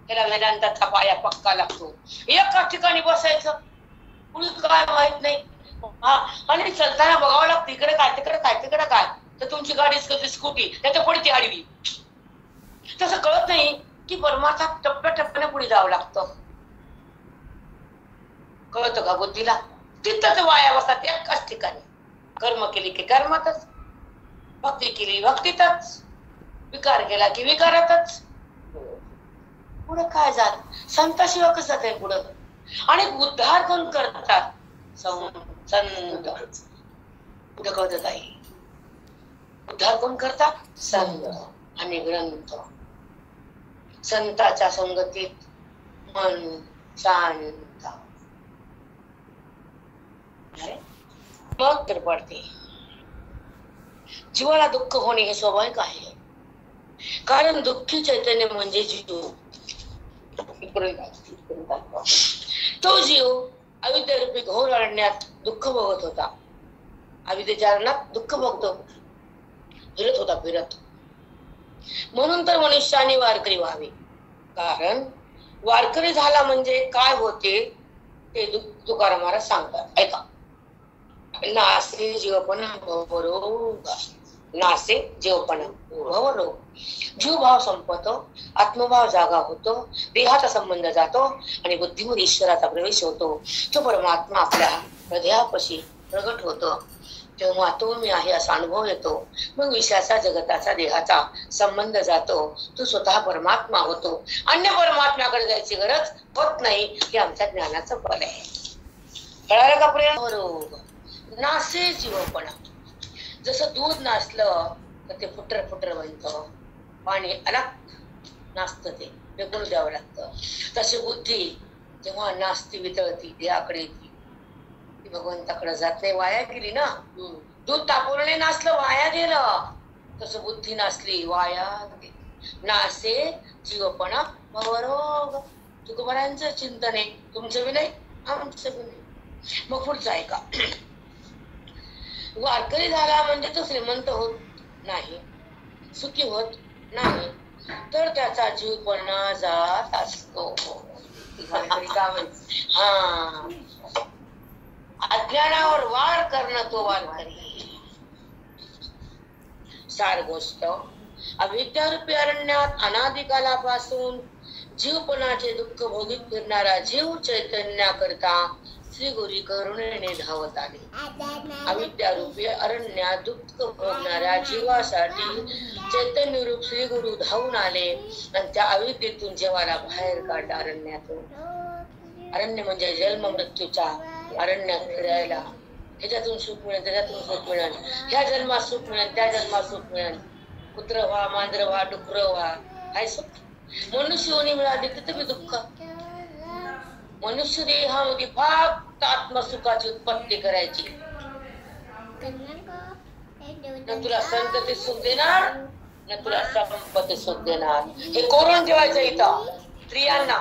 Speaker 1: त्याला वेदांताचा पाया पक्का लागतो. एकाच ठिकाणी बसायचं, कुणी काय माहित नाही, आणि चलताना बघावं लागतं इकडे काय तिकडे काय तिकडे काय, तर तुमची गाडी स्कूटी नाही तर पडती आडवी. तसं कळत नाही की परमार्था टप्प्याटप्प्याने पुढे जावं लागतं. कळतं का बुद्धीला? तिथंच वाया बसतात एकाच ठिकाणी. कर्म केली की कर्मातच, भक्ती केली भक्तीतच, विकार केला की विकारातच. पुढे काय जात? संताशिवाय कसं जात आहे पुढं? आणि उद्धार कोण करतात? संत. पुढे कळत आहे उद्धार कोण करतात? संत आणि ग्रंथ. संताच्या संगतीत मन शांत, मग तर पडते. जीवाला दुःख होणे हे स्वाभाविक आहे, कारण दुःखी चैतन्य म्हणजे जीव. तो जीव अविद्यारूपी घोर अरण्यात दुःख भोगत होता. अविद्येच्या अरण्यात दुःख भोगतो, फिरत होता फिरत. म्हणून तर मनुष्याने वारकरी व्हावे, कारण वारकरी झाला म्हणजे काय होते ते तुकाराम महाराज सांगतात. ऐका. नासे जीवपणा भवरोग, नासे जीवपणा भवरोग. जीवभाव संपतो, आत्मभाव जागा होतो, देहाचा संबंध जातो, आणि बुद्धीमध्ये ईश्वराचा प्रवेश होतो. तो परमात्मा आपल्या हृदयापाशी प्रगट होतो. तेव्हा तो मी आहे असा अनुभव येतो. मग विषयाचा जगताचा देहाचा संबंध जातो, तो स्वतः परमात्मा होतो. अन्य परमात्म्याकडे जायची गरज होत नाही. हे आमच्या ज्ञानाचं फल आहे. कळालं का प्रेम? बरोबर. नासे जीवपणा. जसं दूध नासलं तर ते फुटर फुटर बनतं, पाणी अलग नाचतं, ते फेकून द्यावं लागतं. तशी बुद्धी जेव्हा नाचती वितळती देहाकडे येते, ती भगवंताकडे जात नाही, वाया गेली ना. दूध तापवलं नाही, नाचलं, वाया गेलं. तसं बुद्धी नाचली, वाया गेली. नासे जीवपणा भवरोग. तुकोबारांचं चिंतन आहे, तुमचं बी नाही आमचं बी नाही. मग पुढचं ऐका. वारकरी झाला म्हणजे तो श्रीमंत होत नाही, सुखी होत नाही, तर त्याचा जीवपणा जात असतो. अज्ञानावर वार करणं तो वारकरी. सार गोष्ट अविद्यारूपी अरण्यात अनादिकालापासून जीवपणाचे दुःख भोगीत फिरणारा जीव चैतन्याकरता श्री गुरी करुणेने धावत आले. अविद्यारूपी अरण्यात दुःख भोगणाऱ्या जीवासाठी चैतन्य रूप श्री गुरु धावून आले, आणि त्या अविद्येतून जीवाला बाहेर काढला अरण्यातून. अरण्य म्हणजे जन्म मृत्यूच्या अरण्यात फिरायला. ह्याच्यातून सुख मिळेल, त्याच्यातून सुख मिळेल, ह्या जन्मात सुख मिळेल, त्या जन्मात सुख मिळेल. कुत्र व्हा, मांजर व्हा, डुकर व्हा, काय सुख. मनुष्य होणी मिळाली तिथे मी दुःख. मनुष्य देहामध्ये फक्त आत्मसुखाची उत्पत्ती करायची. न तुला संतती सुख देणार, न तुला संपत्ती सुख देणार. हे कोरून ठेवायचं इथं स्त्रियांना.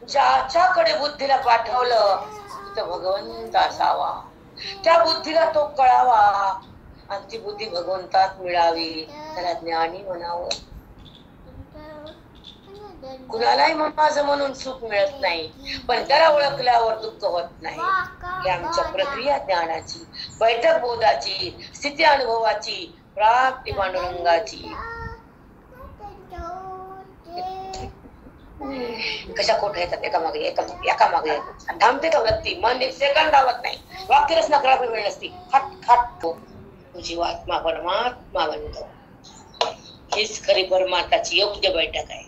Speaker 1: ज्याच्याकडे बुद्धीला पाठवलं तिथं भगवंत असावा, त्या बुद्धीला तो कळावा, आणि ती बुद्धी भगवंतात मिळावी, त्याला ज्ञानी म्हणावं. कुणालाही माझं म्हणून सुख मिळत नाही, पण त्याला ओळखल्यावर दुःख होत नाही. ही आमच्या प्रक्रिया ज्ञानाची, बैठक बोधाची, स्थिती अनुभवाची, प्राप्ती पांडुरंगाची. कशा कोठ्या येतात एकामागे एकामागे थांबते का व्यक्ती, मन एक सेकंद धावत नाही, वाक्य रचना करायला वेळ नसती, हट हट तुझी आत्मा परमात्मा बनतो. हीच खरी परमात्माची योग्य बैठक आहे.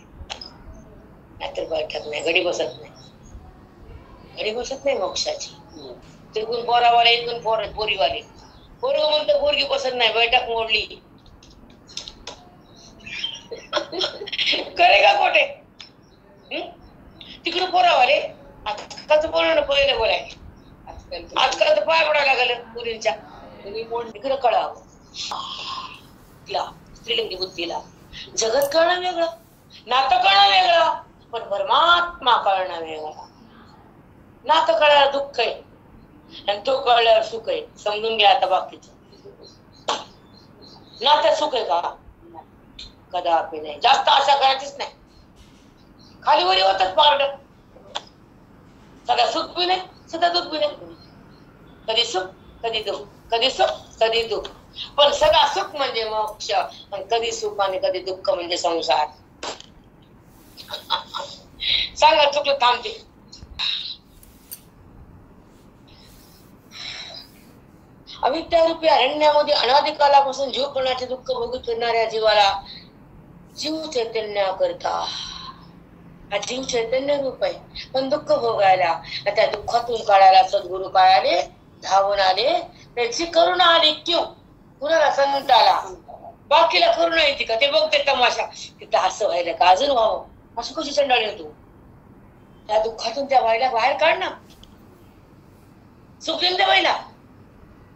Speaker 1: नाहीतर बैठक नाही, घडी बसत नाही मोक्षाची. तिकडून पोरावाले, इकडून पोरीवाले. पोरग म्हणतो पोरगी बसत नाही, बैठक मोडली. करे का कोठे तिकडे पोरावाले. आजकालचं बोलणं पहिले बोलाय, आजकाल तर पाय पडायला लागलं पुरींच्या. तिकडे कळावं तिला, स्त्रीलिंगी बुद्धीला. जगत कळणं वेगळं, नातं कळणं वेगळं, पण परमात्मा कळणं वेगळं. नातं कळायला दुःख आहे आणि तो कळल्यावर सुख आहे. समजून घ्या आता बाकीचं. नात्यात सुख आहे का? कदापि नाही. जास्त आशा करायचीच नाही. खाली वरी होतच पारड. सदा सुख बी नाही, सदा दुःख बी नाही. कधी सुख कधी दुःख, कधी सुख कधी दुःख. पण सदा सुख म्हणजे मोक्ष, आणि कधी सुख आणि कधी दुःख म्हणजे संसार. सांगा चुकलं थांबते. अविद्यारूपी अरण्यामध्ये अनादिकालापासून जीवपणाचे दुःख भोगत फिरणाऱ्या जीवाला जीव चैतन्य करता. हा जीव चैतन्य रूप आहे, पण दुःख भोगायला, त्या दुःखातून काढायला सद्गुरु काय आले? धावून आले. त्याची करुणा आली. क्यों? कुणाला संताला, बाकीला करुणा येते का? ते बघते तमाशा. तिथं असं व्हायला का अजून व्हावं, असं कशी चंडाळी होतो. त्या दुःखातून त्या बाईला बाहेर काढ ना, सुखीन त्या बाईला.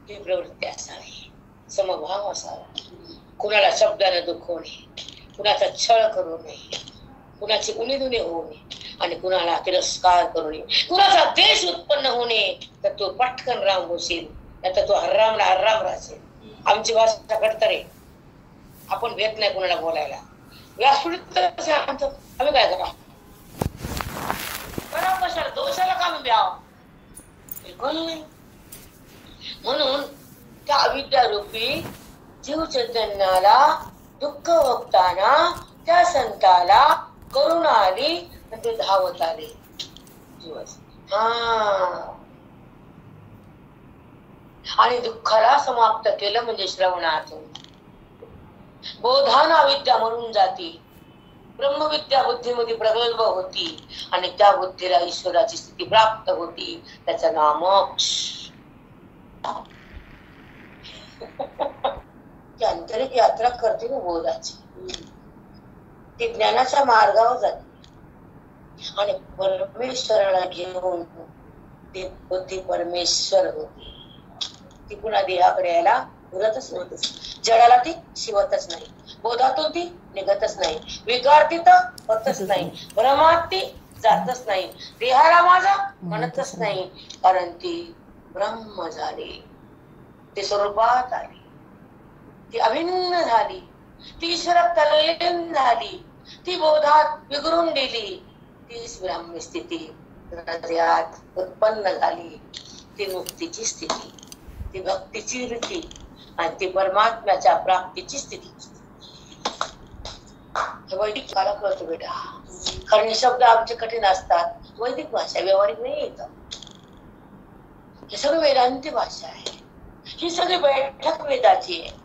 Speaker 1: ही प्रवृत्ती असावी, समभाव असावा. कुणाला शब्दाने दुखवणे, कुणाचा छळ करू नये, कुणाची उणीधुणी होऊ नये, आणि कुणाला तिरस्कार करू नये. कुणाचा द्वेष उत्पन्न होणे, तर तो पटकन राम होशील, नाहीतर तो हर्राम राहशील. आमची भाषा कडतरे, आपण भेट नाही कुणाला बोलायला. व्यासपीठ आम्ही काय करा कशाला दोषाला का मी द्यावं, नाही. म्हणून त्या अविद्यारूपी जीव चैतन्याला दुःख भोगताना त्या संताला करुणा आली, ते धावत आले. आणि दुःखाला समाप्त केलं म्हणजे श्रवणातून. बोधान अविद्या मरून जाती, ब्रह्मविद्या बुद्धीमध्ये प्रगल्भ होती, आणि त्या बुद्धीला ईश्वराची स्थिती प्राप्त होती. त्याचं नाम मोक्ष. ती आंतरिक यात्रा करते ना बोधाची, ती ज्ञानाच्या मार्गावर जाते, आणि परमेश्वराला घेऊन ती बुद्धी परमेश्वर होती. ती पुन्हा देहाकडे यायला उरतच नव्हती. जडाला ती शिवतच नाही, बोधातून ती निघतच नाही, विकार तिथं होतच नाही, भ्रमात ती जातच नाही, देहाला माझा म्हणतच नाही, कारण ती ब्रह्म झाली, ती स्वरूपात आली, ती अभिन्न झाली, ती ईश्वरात तल्लीन झाली, ती बोधात विगरून गेली. तीच ब्राह्मी स्थिती हृदयात उत्पन्न झाली. ती मुक्तीची स्थिती, ती भक्तीची रीती, आणि ती परमात्म्याच्या प्राप्तीची स्थिती. वैदिक काला कळतो बेटा, कारण हे शब्द आमचे कठीण असतात. वैदिक भाषा व्यवहारिक नाही येत. हे सगळं वेदांती भाषा आहे. ही सगळी बैठक वेदाची आहे.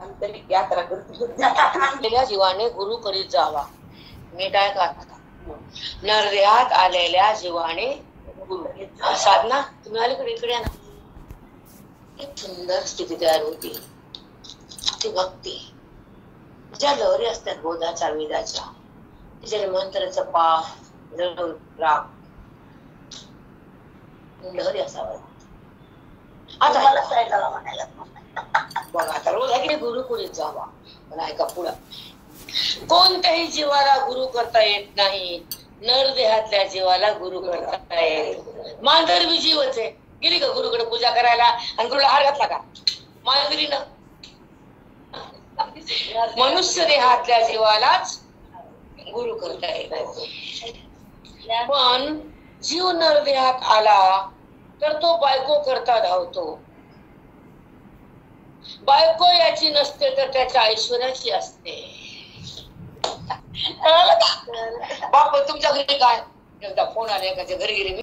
Speaker 1: आंतरिक यात्रा करतो जीवाने गुरु करीत जावा. मी काय करता नरदेहात आलेल्या जीवाने गुरु साधना. तुम्ही अलीकडे इकडे ना, एक सुंदर स्थिती तयार होती. ती भक्ती, ज्या लहरी असतात बोधाच्या वेदाच्या, तिच्या मंत्राचं पाप जळून राग लहरी असावं. आता म्हणायला बघा, आता रोज आहे की गुरु करीत जावा. मला ऐका पुढं, कोणत्याही जीवाला गुरु करता येत नाही. नरदेहातल्या जीवाला गुरु करता येईल. मांजर बी जीवच आहे. गेली का गुरुकडे पूजा करायला आणि गुरुला हार घातला का? मांजरीनं. मनुष्य देहातल्या जीवालाच गुरु करता येतो. पण जीव नरदेहात आला तर तो बायको करता धावतो. बायको याची नसते तर त्याच्या ऐश्वर्याची असते. कळलं का? बाप तुमच्या घरी काय एकदा फोन आला एकाच्या घरी गेले मी.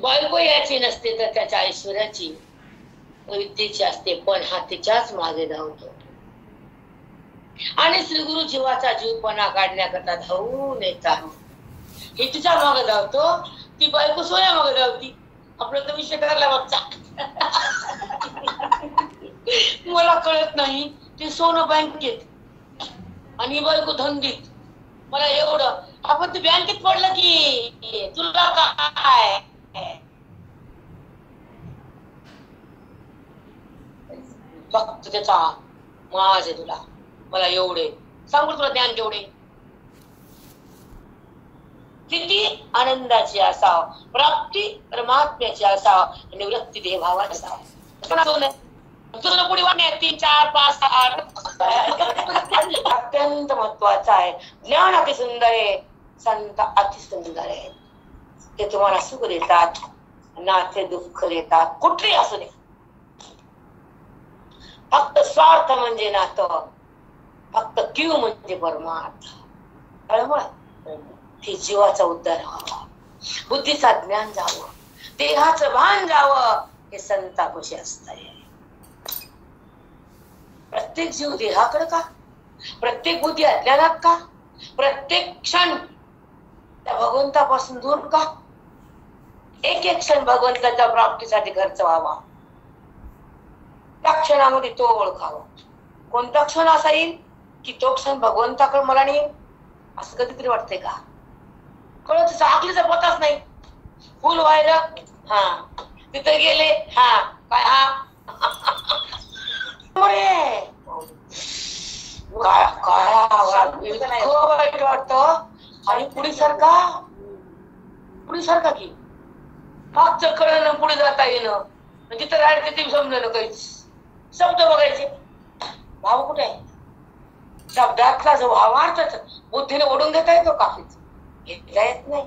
Speaker 1: बायको याची नसते तर त्याच्या ऐश्वर्याची विद्येची असते, पण हा तिच्याच मागे धावतो. आणि श्री गुरु जीवाचा जीवपणा काढण्याकरता धावून येतात. हे तिच्या मागे धावतो, ती बायको सोन्या मागे धावती. आपलं तर विषय ठरला बाबचा. मला कळत नाही ते सोनं बँकेत आणि बायको धंदीत. मला एवढं आपण ते बँकेत पडलं की तुला काय फक्त त्याचा माज आहे तुला. मला एवढे सांगू तुला ज्ञान केवढे. किती आनंदाची असाव, प्राप्ती परमात्म्याची असाव, निवृत्ती देवभावाची असाव. तुला पुढे वाटणे 3, 4, 5, 8 अत्यंत महत्वाचा आहे. ज्ञान अति सुंदर आहे, संत अति सुंदर आहे. ते तुम्हाला सुख देतात, नाते दुःख देतात, कुठे असू दे. फक्त स्वार्थ म्हणजे नातं, फक्त क्यू म्हणजे परमार्थ. हे जीवाचा उद्धार व्हावा, बुद्धीचा ज्ञान जावं, देहाचं भान जावं, हे संतापाशी असतंय. प्रत्येक जीव देहाकडे का, प्रत्येक बुद्धी अज्ञानात का, प्रत्येक क्षण त्या भगवंतापासून दूर का. एक एक क्षण भगवंताच्या प्राप्तीसाठी खर्च व्हावा. त्या क्षणामध्ये तो ओळखावा. कोणता क्षण असा येईल की तो क्षण भगवंताकडे मला नाही, असं कधीतरी वाटतंय का? कळत आखलीचा पताच नाही. फुल व्हायला हा तिथे गेले हा काय हा वाईट वाटत. आणि पुढीसारखा की मागचं कळणं, पुढे जाता येणं, जिथं राहायचं तिथे समजणं, काहीच शब्द बघायचे. भाव कुठे आहे? शब्दातला जो भावार्थच बुद्धीने ओढून घेता येतो का? घेता येत नाही.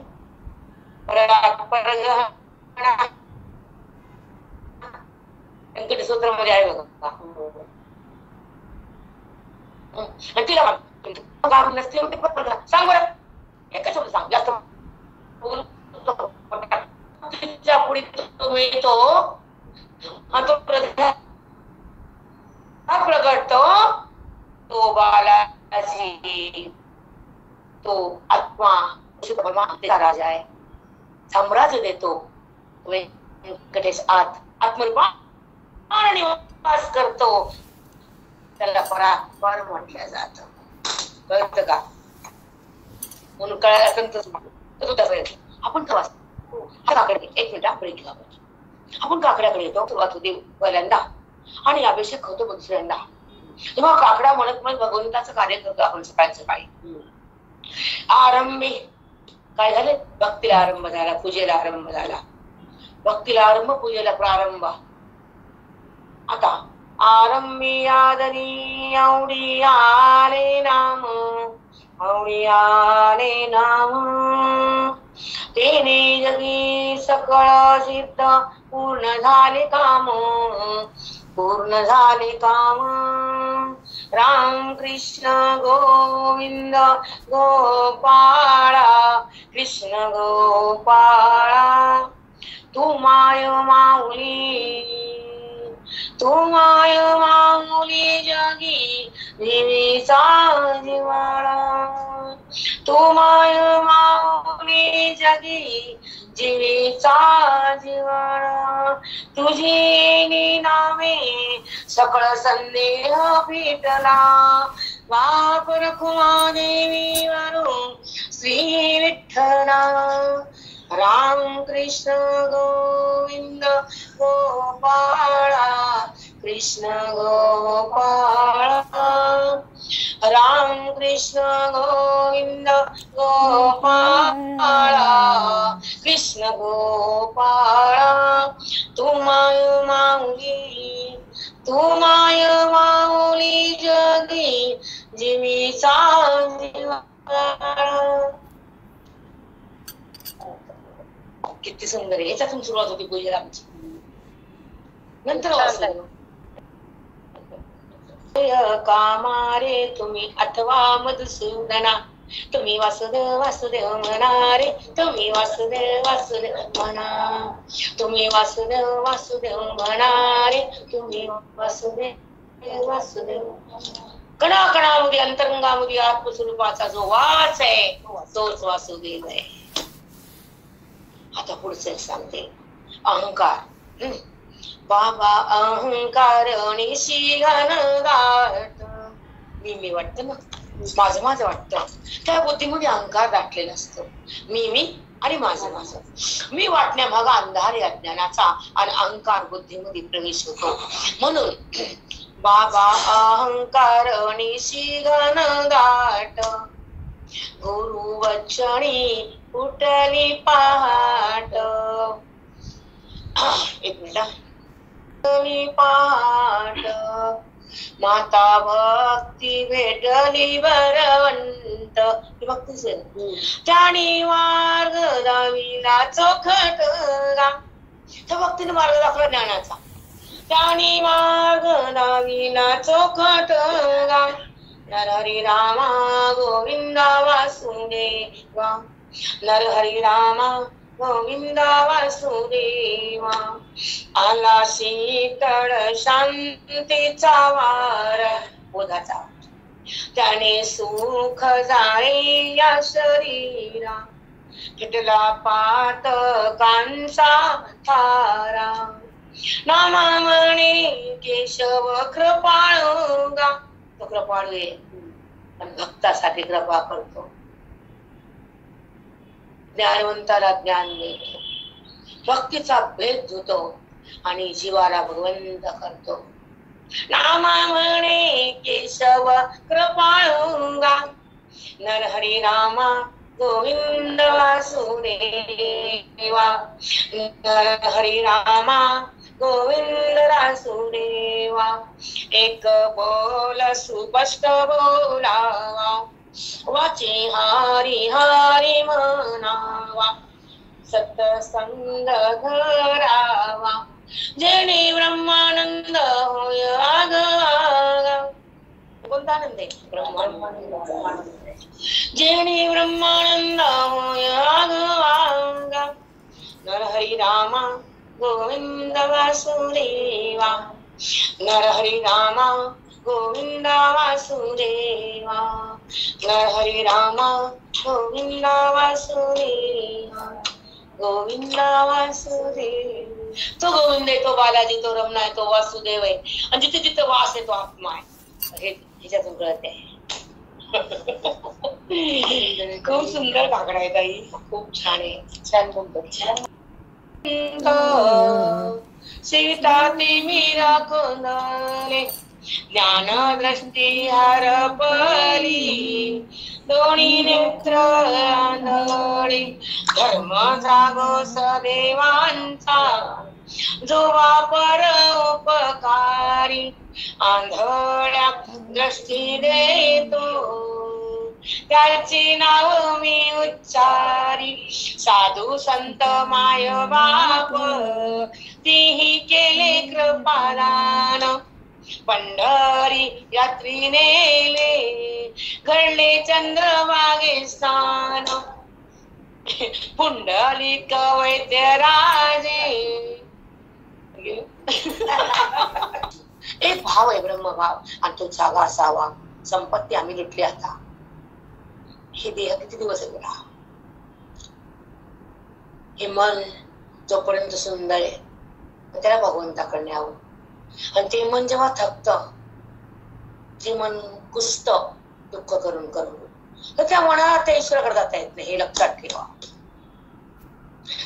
Speaker 1: सूत्र मध्ये आहे बघा. तिला सांग बरं, एकच शब्द सांग, जास्त तिच्या पुढे तो मिळतो प्रगटतो तो बालाजी, तो आत्मा राजा आहे, साम्राज्य देतो. व्यंकटेश आत आत्मरूपाने निवास करतो, त्याला परापर म्हटलं जात. कळत का? म्हणून कळायला संतोष आपण काकडे एक मिनिट आपण घेऊ. आपण काकड्याकडे येतो सुरुवात होती पहिल्यांदा आणि अभिषेक होतो दुसऱ्यांदा. तेव्हा काकडा म्हणत म्हणत भगवंताचं कार्य करतो आपण सकाळी. आरंभी काय झाले? भक्तीला आरंभ झाला, पूजेला आरंभ झाला. भक्तीला आरंभ, पूजेला प्रारंभ. आता आरंभी आदरी आवडी आले नाम, आवडी आले नाम, तेने जगी सकळ सिद्ध पूर्ण झाले काम, पूर्ण झाले काम. राम कृष्ण गोविंद गोपाळा, कृष्ण गोपाळा. तू माय माऊली, तू माय माऊली जगी जीवीचा जिवाळा. तू माय माऊली जगी जीवीचा जिवाळा. तुझी नामे सकळ संदेह फिटला, बाप रखुमा देवी वरून श्री विठ्ठला. राम कृष्ण गोविंद गोपाळा, कृष्ण गोपाळा. राम कृष्ण गोविंद गोपाळा, कृष्ण गोपाळा. तू माय माऊली, तू माय माऊली जगी जीवीचा जिवा. किती सुंदर आहे. याच्यातून सुरुवात होती गुजरातची, नंतर वासुदेव. कामारे तुम्ही अथवा मधुसूदना, तुम्ही वासुदेव वासुदेव म्हणा रे, तुम्ही वासुदेव वासुदेव म्हणा, तुम्ही वासुदेव वासुदेव म्हणा रे, तुम्ही वासुदेव वासुदेव. कणाकणामध्ये अंतरंगामध्ये आत्मस्वरूपाचा जो वास आहे तोच वासुदेव आहे. आता पुढचं सांगते. अहंकार. बाबा अहंकार निशी घनदाट. मी वाटतं ना, माझं वाटतं. त्या बुद्धीमध्ये अहंकार दाटलेला असतो. मी आणि माझं. मी वाटण्यामागं अंधार या ज्ञानाचा आणि अहंकार बुद्धीमध्ये प्रवेश होतो. म्हणून बाबा अहंकार निशी घनदाट, गुरु वचनी उठली पहाट. एक मिनिट. पहाट माता भक्ती भेटली बरवंत. भक्तीच त्याने मार्ग दाविला चोखटला. त्या भक्तीने मार्ग दाखवला ज्ञानाचा. त्याने मार्ग दाविला चोखटला. नरहरी रामा गोविंदा वासुदेवा, नरहरी रामा गोविंदा वासुदेवा. आला शीतळ शांतीचा वार बोधाचा, त्याने सुख जाळे या शरीरा. फिटला पातकांचा थारा, नामा म्हणे केशव कृपाळुगा. तो कृपाळू आहे पण भक्तासाठी कृपा करतो. ज्ञानवंताला ज्ञान देतो, भक्तीचा भेद धुतो आणि जीवाला भगवंत करतो. नामा म्हणे केशव कृपाळुगा, नरहरी रामा गोविंद वासुदेवा, नरहरी रामा गोविंद वासुदेवा. एक बोल सुस्पष्ट बोलावा, वाचे हरी हरी म्हणावा. सत्संग घरावा, जेणे ब्रह्मानंद होय आगवा. कोणता आनंद आहे? ब्रह्मानंद. जेणे ब्रह्मानंद होय आगवा. नरहरी रामा गोविंद वासुदेवा, नरहरी रामा गोविंद वासुदेवा, नरहरी रामा गोविंद वासुदेवा, गोविंद वासुदेव. तो गोविंद आहे, तो बालाजी, तो रमणा आहे, तो वासुदेव आहे. आणि जिथे जिथे वास आहे तो आत्मा आहे. हे ह्याच्यातून कळत आहे. खूप सुंदर काकडा आहे ताई, खूप छान आहे. छान बोलतो. सीता ती मीरा कोंदले, ज्ञान दृष्टी हरपली. दोन्ही नेत्र आंधळी, धर्म जागो सदेवांचा. जो वापर उपकारी, आंधळ्या दृष्टी देतो. त्याचे नाव मी उच्चारी, साधू संत माय बाप. तीही केले कृपादान, पंढरी यात्री नेले. घडले चंद्रभागे स्थान, पुंडलिक वैद्य राजे. एक भाव आहे ब्रह्मभाव, आणि तो जागा असावा. संपत्ती आम्ही लुटली. आता हे देह किती दिवस आहे बघा. हे मन जोपर्यंत सुंदर आहे त्याला भगवंताकडे न्यावं. आणि ते मन जेव्हा थकत, जे मन कुसत दुःख करून तर त्या मनाला त्या ईश्वराकडे जाता येत नाही. हे लक्षात ठेवा.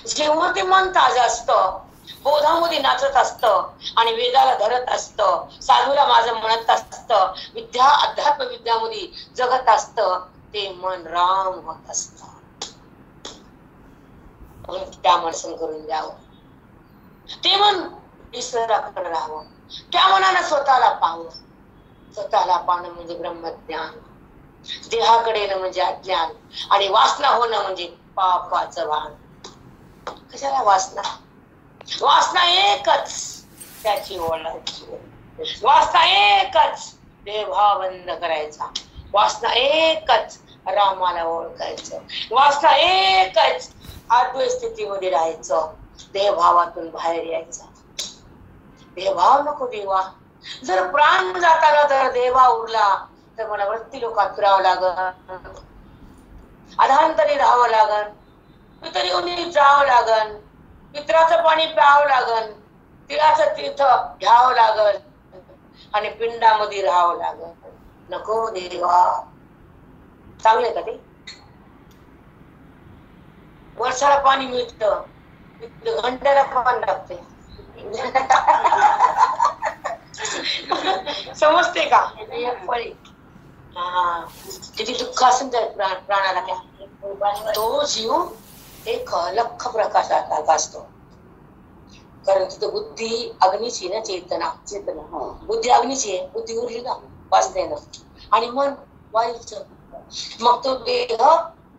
Speaker 1: जेव्हा ते मन ताजं असतं, बोधामध्ये नाचत असतं आणि वेदाला धरत असतं, साधूला माझं म्हणत असतं, विद्या अध्यात्म विद्यामध्ये जगत असतं, ते मन राम होत असत. त्या माणसानं करून द्यावं. ते मन ईश्वराकडे राहावं. त्या मनानं स्वतःला पाहावं. स्वतःला पाहणं म्हणजे ब्रह्मज्ञान. देहाकडे येणं म्हणजे अज्ञान, आणि वासना होणं म्हणजे पापाचं भान. कशाला वासना? वासना एकच, त्याची ओळख. वासना एकच, देहभाव बंद करायचा. वासना एकच, रामाला ओळखायचं. वासना एकच, आत्म स्थितीमध्ये राहायचं. देहभावातून बाहेर यायचं. देहभाव नको देवा. जर प्राण जाताना जर देहभाव उरला तर मला वृत्ती लोकात फिरावं लागल, अधांतरी राहावं लागल, पितरी जावं लागल, पित्राचं पाणी प्यावं लागल, तिळाचं तीर्थ घ्यावं लागल, आणि पिंडामध्ये राहावं लागल. नको देवा. चांगले का ते? वर्षाला पाणी मिळतं, घंट्याला पाणी लागते. समजते का? हा, किती दुःख असेल त्या प्राणाला, त्या तो जीव एक लख प्रकाशात असतो. कारण तिथं बुद्धी अग्नीची ना, चेतना. बुद्धी अग्नीची आहे, बुद्धी उरली ना वासनेनं, आणि मन वायूचं. मग तो देह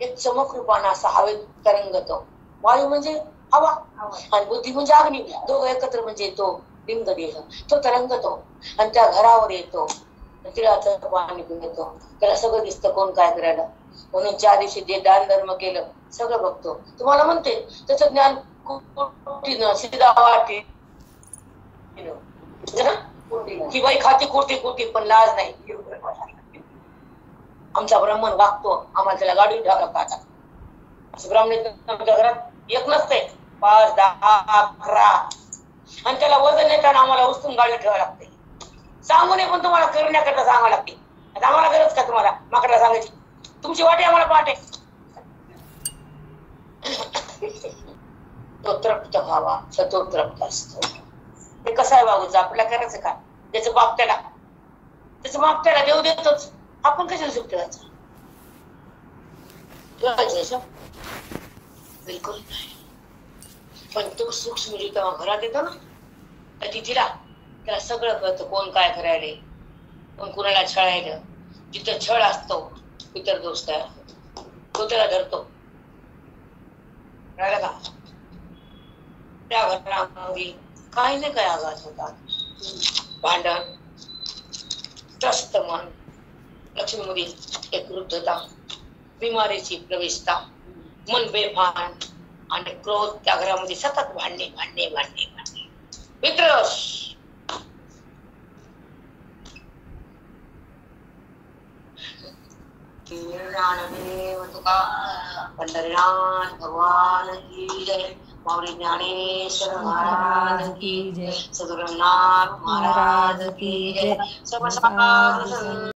Speaker 1: एक चमक रूपाने असा हवेत तरंगतो. वायू म्हणजे हवा आणि बुद्धी म्हणजे अग्नी, दोघं एकत्र म्हणजे तो लिंग देह. तो तरंगतो आणि त्या घरावर येतो, तिळाचं पाणी पितो. त्याला सगळं दिसतं कोण काय करायला. म्हणून ज्या दिवशी जे दान धर्म केलं सगळं बघतो. तुम्हाला म्हणते त्याचं ज्ञान सीधा वाटे की बाई खाती कोटी कोटी पण लाज नाही. आमचा ब्राह्मण वागतो, आम्हाला त्याला गाडी ठेवायला लागतात. ब्राह्मण आमच्या घरात एक नसते, 5, 10, 11, आणि त्याला वजन नेताना आम्हाला उचलून गाडी ठेवायला लागते. सांगू नये पण तुम्हाला करण्याकरता सांगावं लागते. आता आम्हाला गरज का तुम्हाला माकडा सांगायची? तुमची वाटे आम्हाला पाहते. तो तृप्त व्हावा, सतो तृप्त असतो. ते कसं आहे बाबूचं? आपल्याला करायचं का? त्याचं बाप त्याला देऊ देतोच. आपण कशाला सुख ठेवायचं? बिलकुल नाही. पण तो सूक्ष्म जेव्हा घरात येतो ना, तर तिला त्याला सगळं कळतं कोण काय करायला, कोण कुणाला छळायला. जिथं छळ असतो इतर दोष तयार होतो, तो त्याला धरतो. कळलं का? त्या घटनामध्ये काही नाही काय आघात होतात. भांडण, त्रस्त मन, लक्ष्मीमध्ये एक वृद्धता, बिमारीची प्रवेशता, मन बेभान आणि क्रोध. त्या घरामध्ये सतत भांडणे भांडणे भांडणे भांडणे. मित्र ज्ञानदेव तुका पंढरीनाथ भगवान की जय. माऊली ज्ञानेश्वर महाराज की जय. सद्गुरुनाथ महाराज की जय.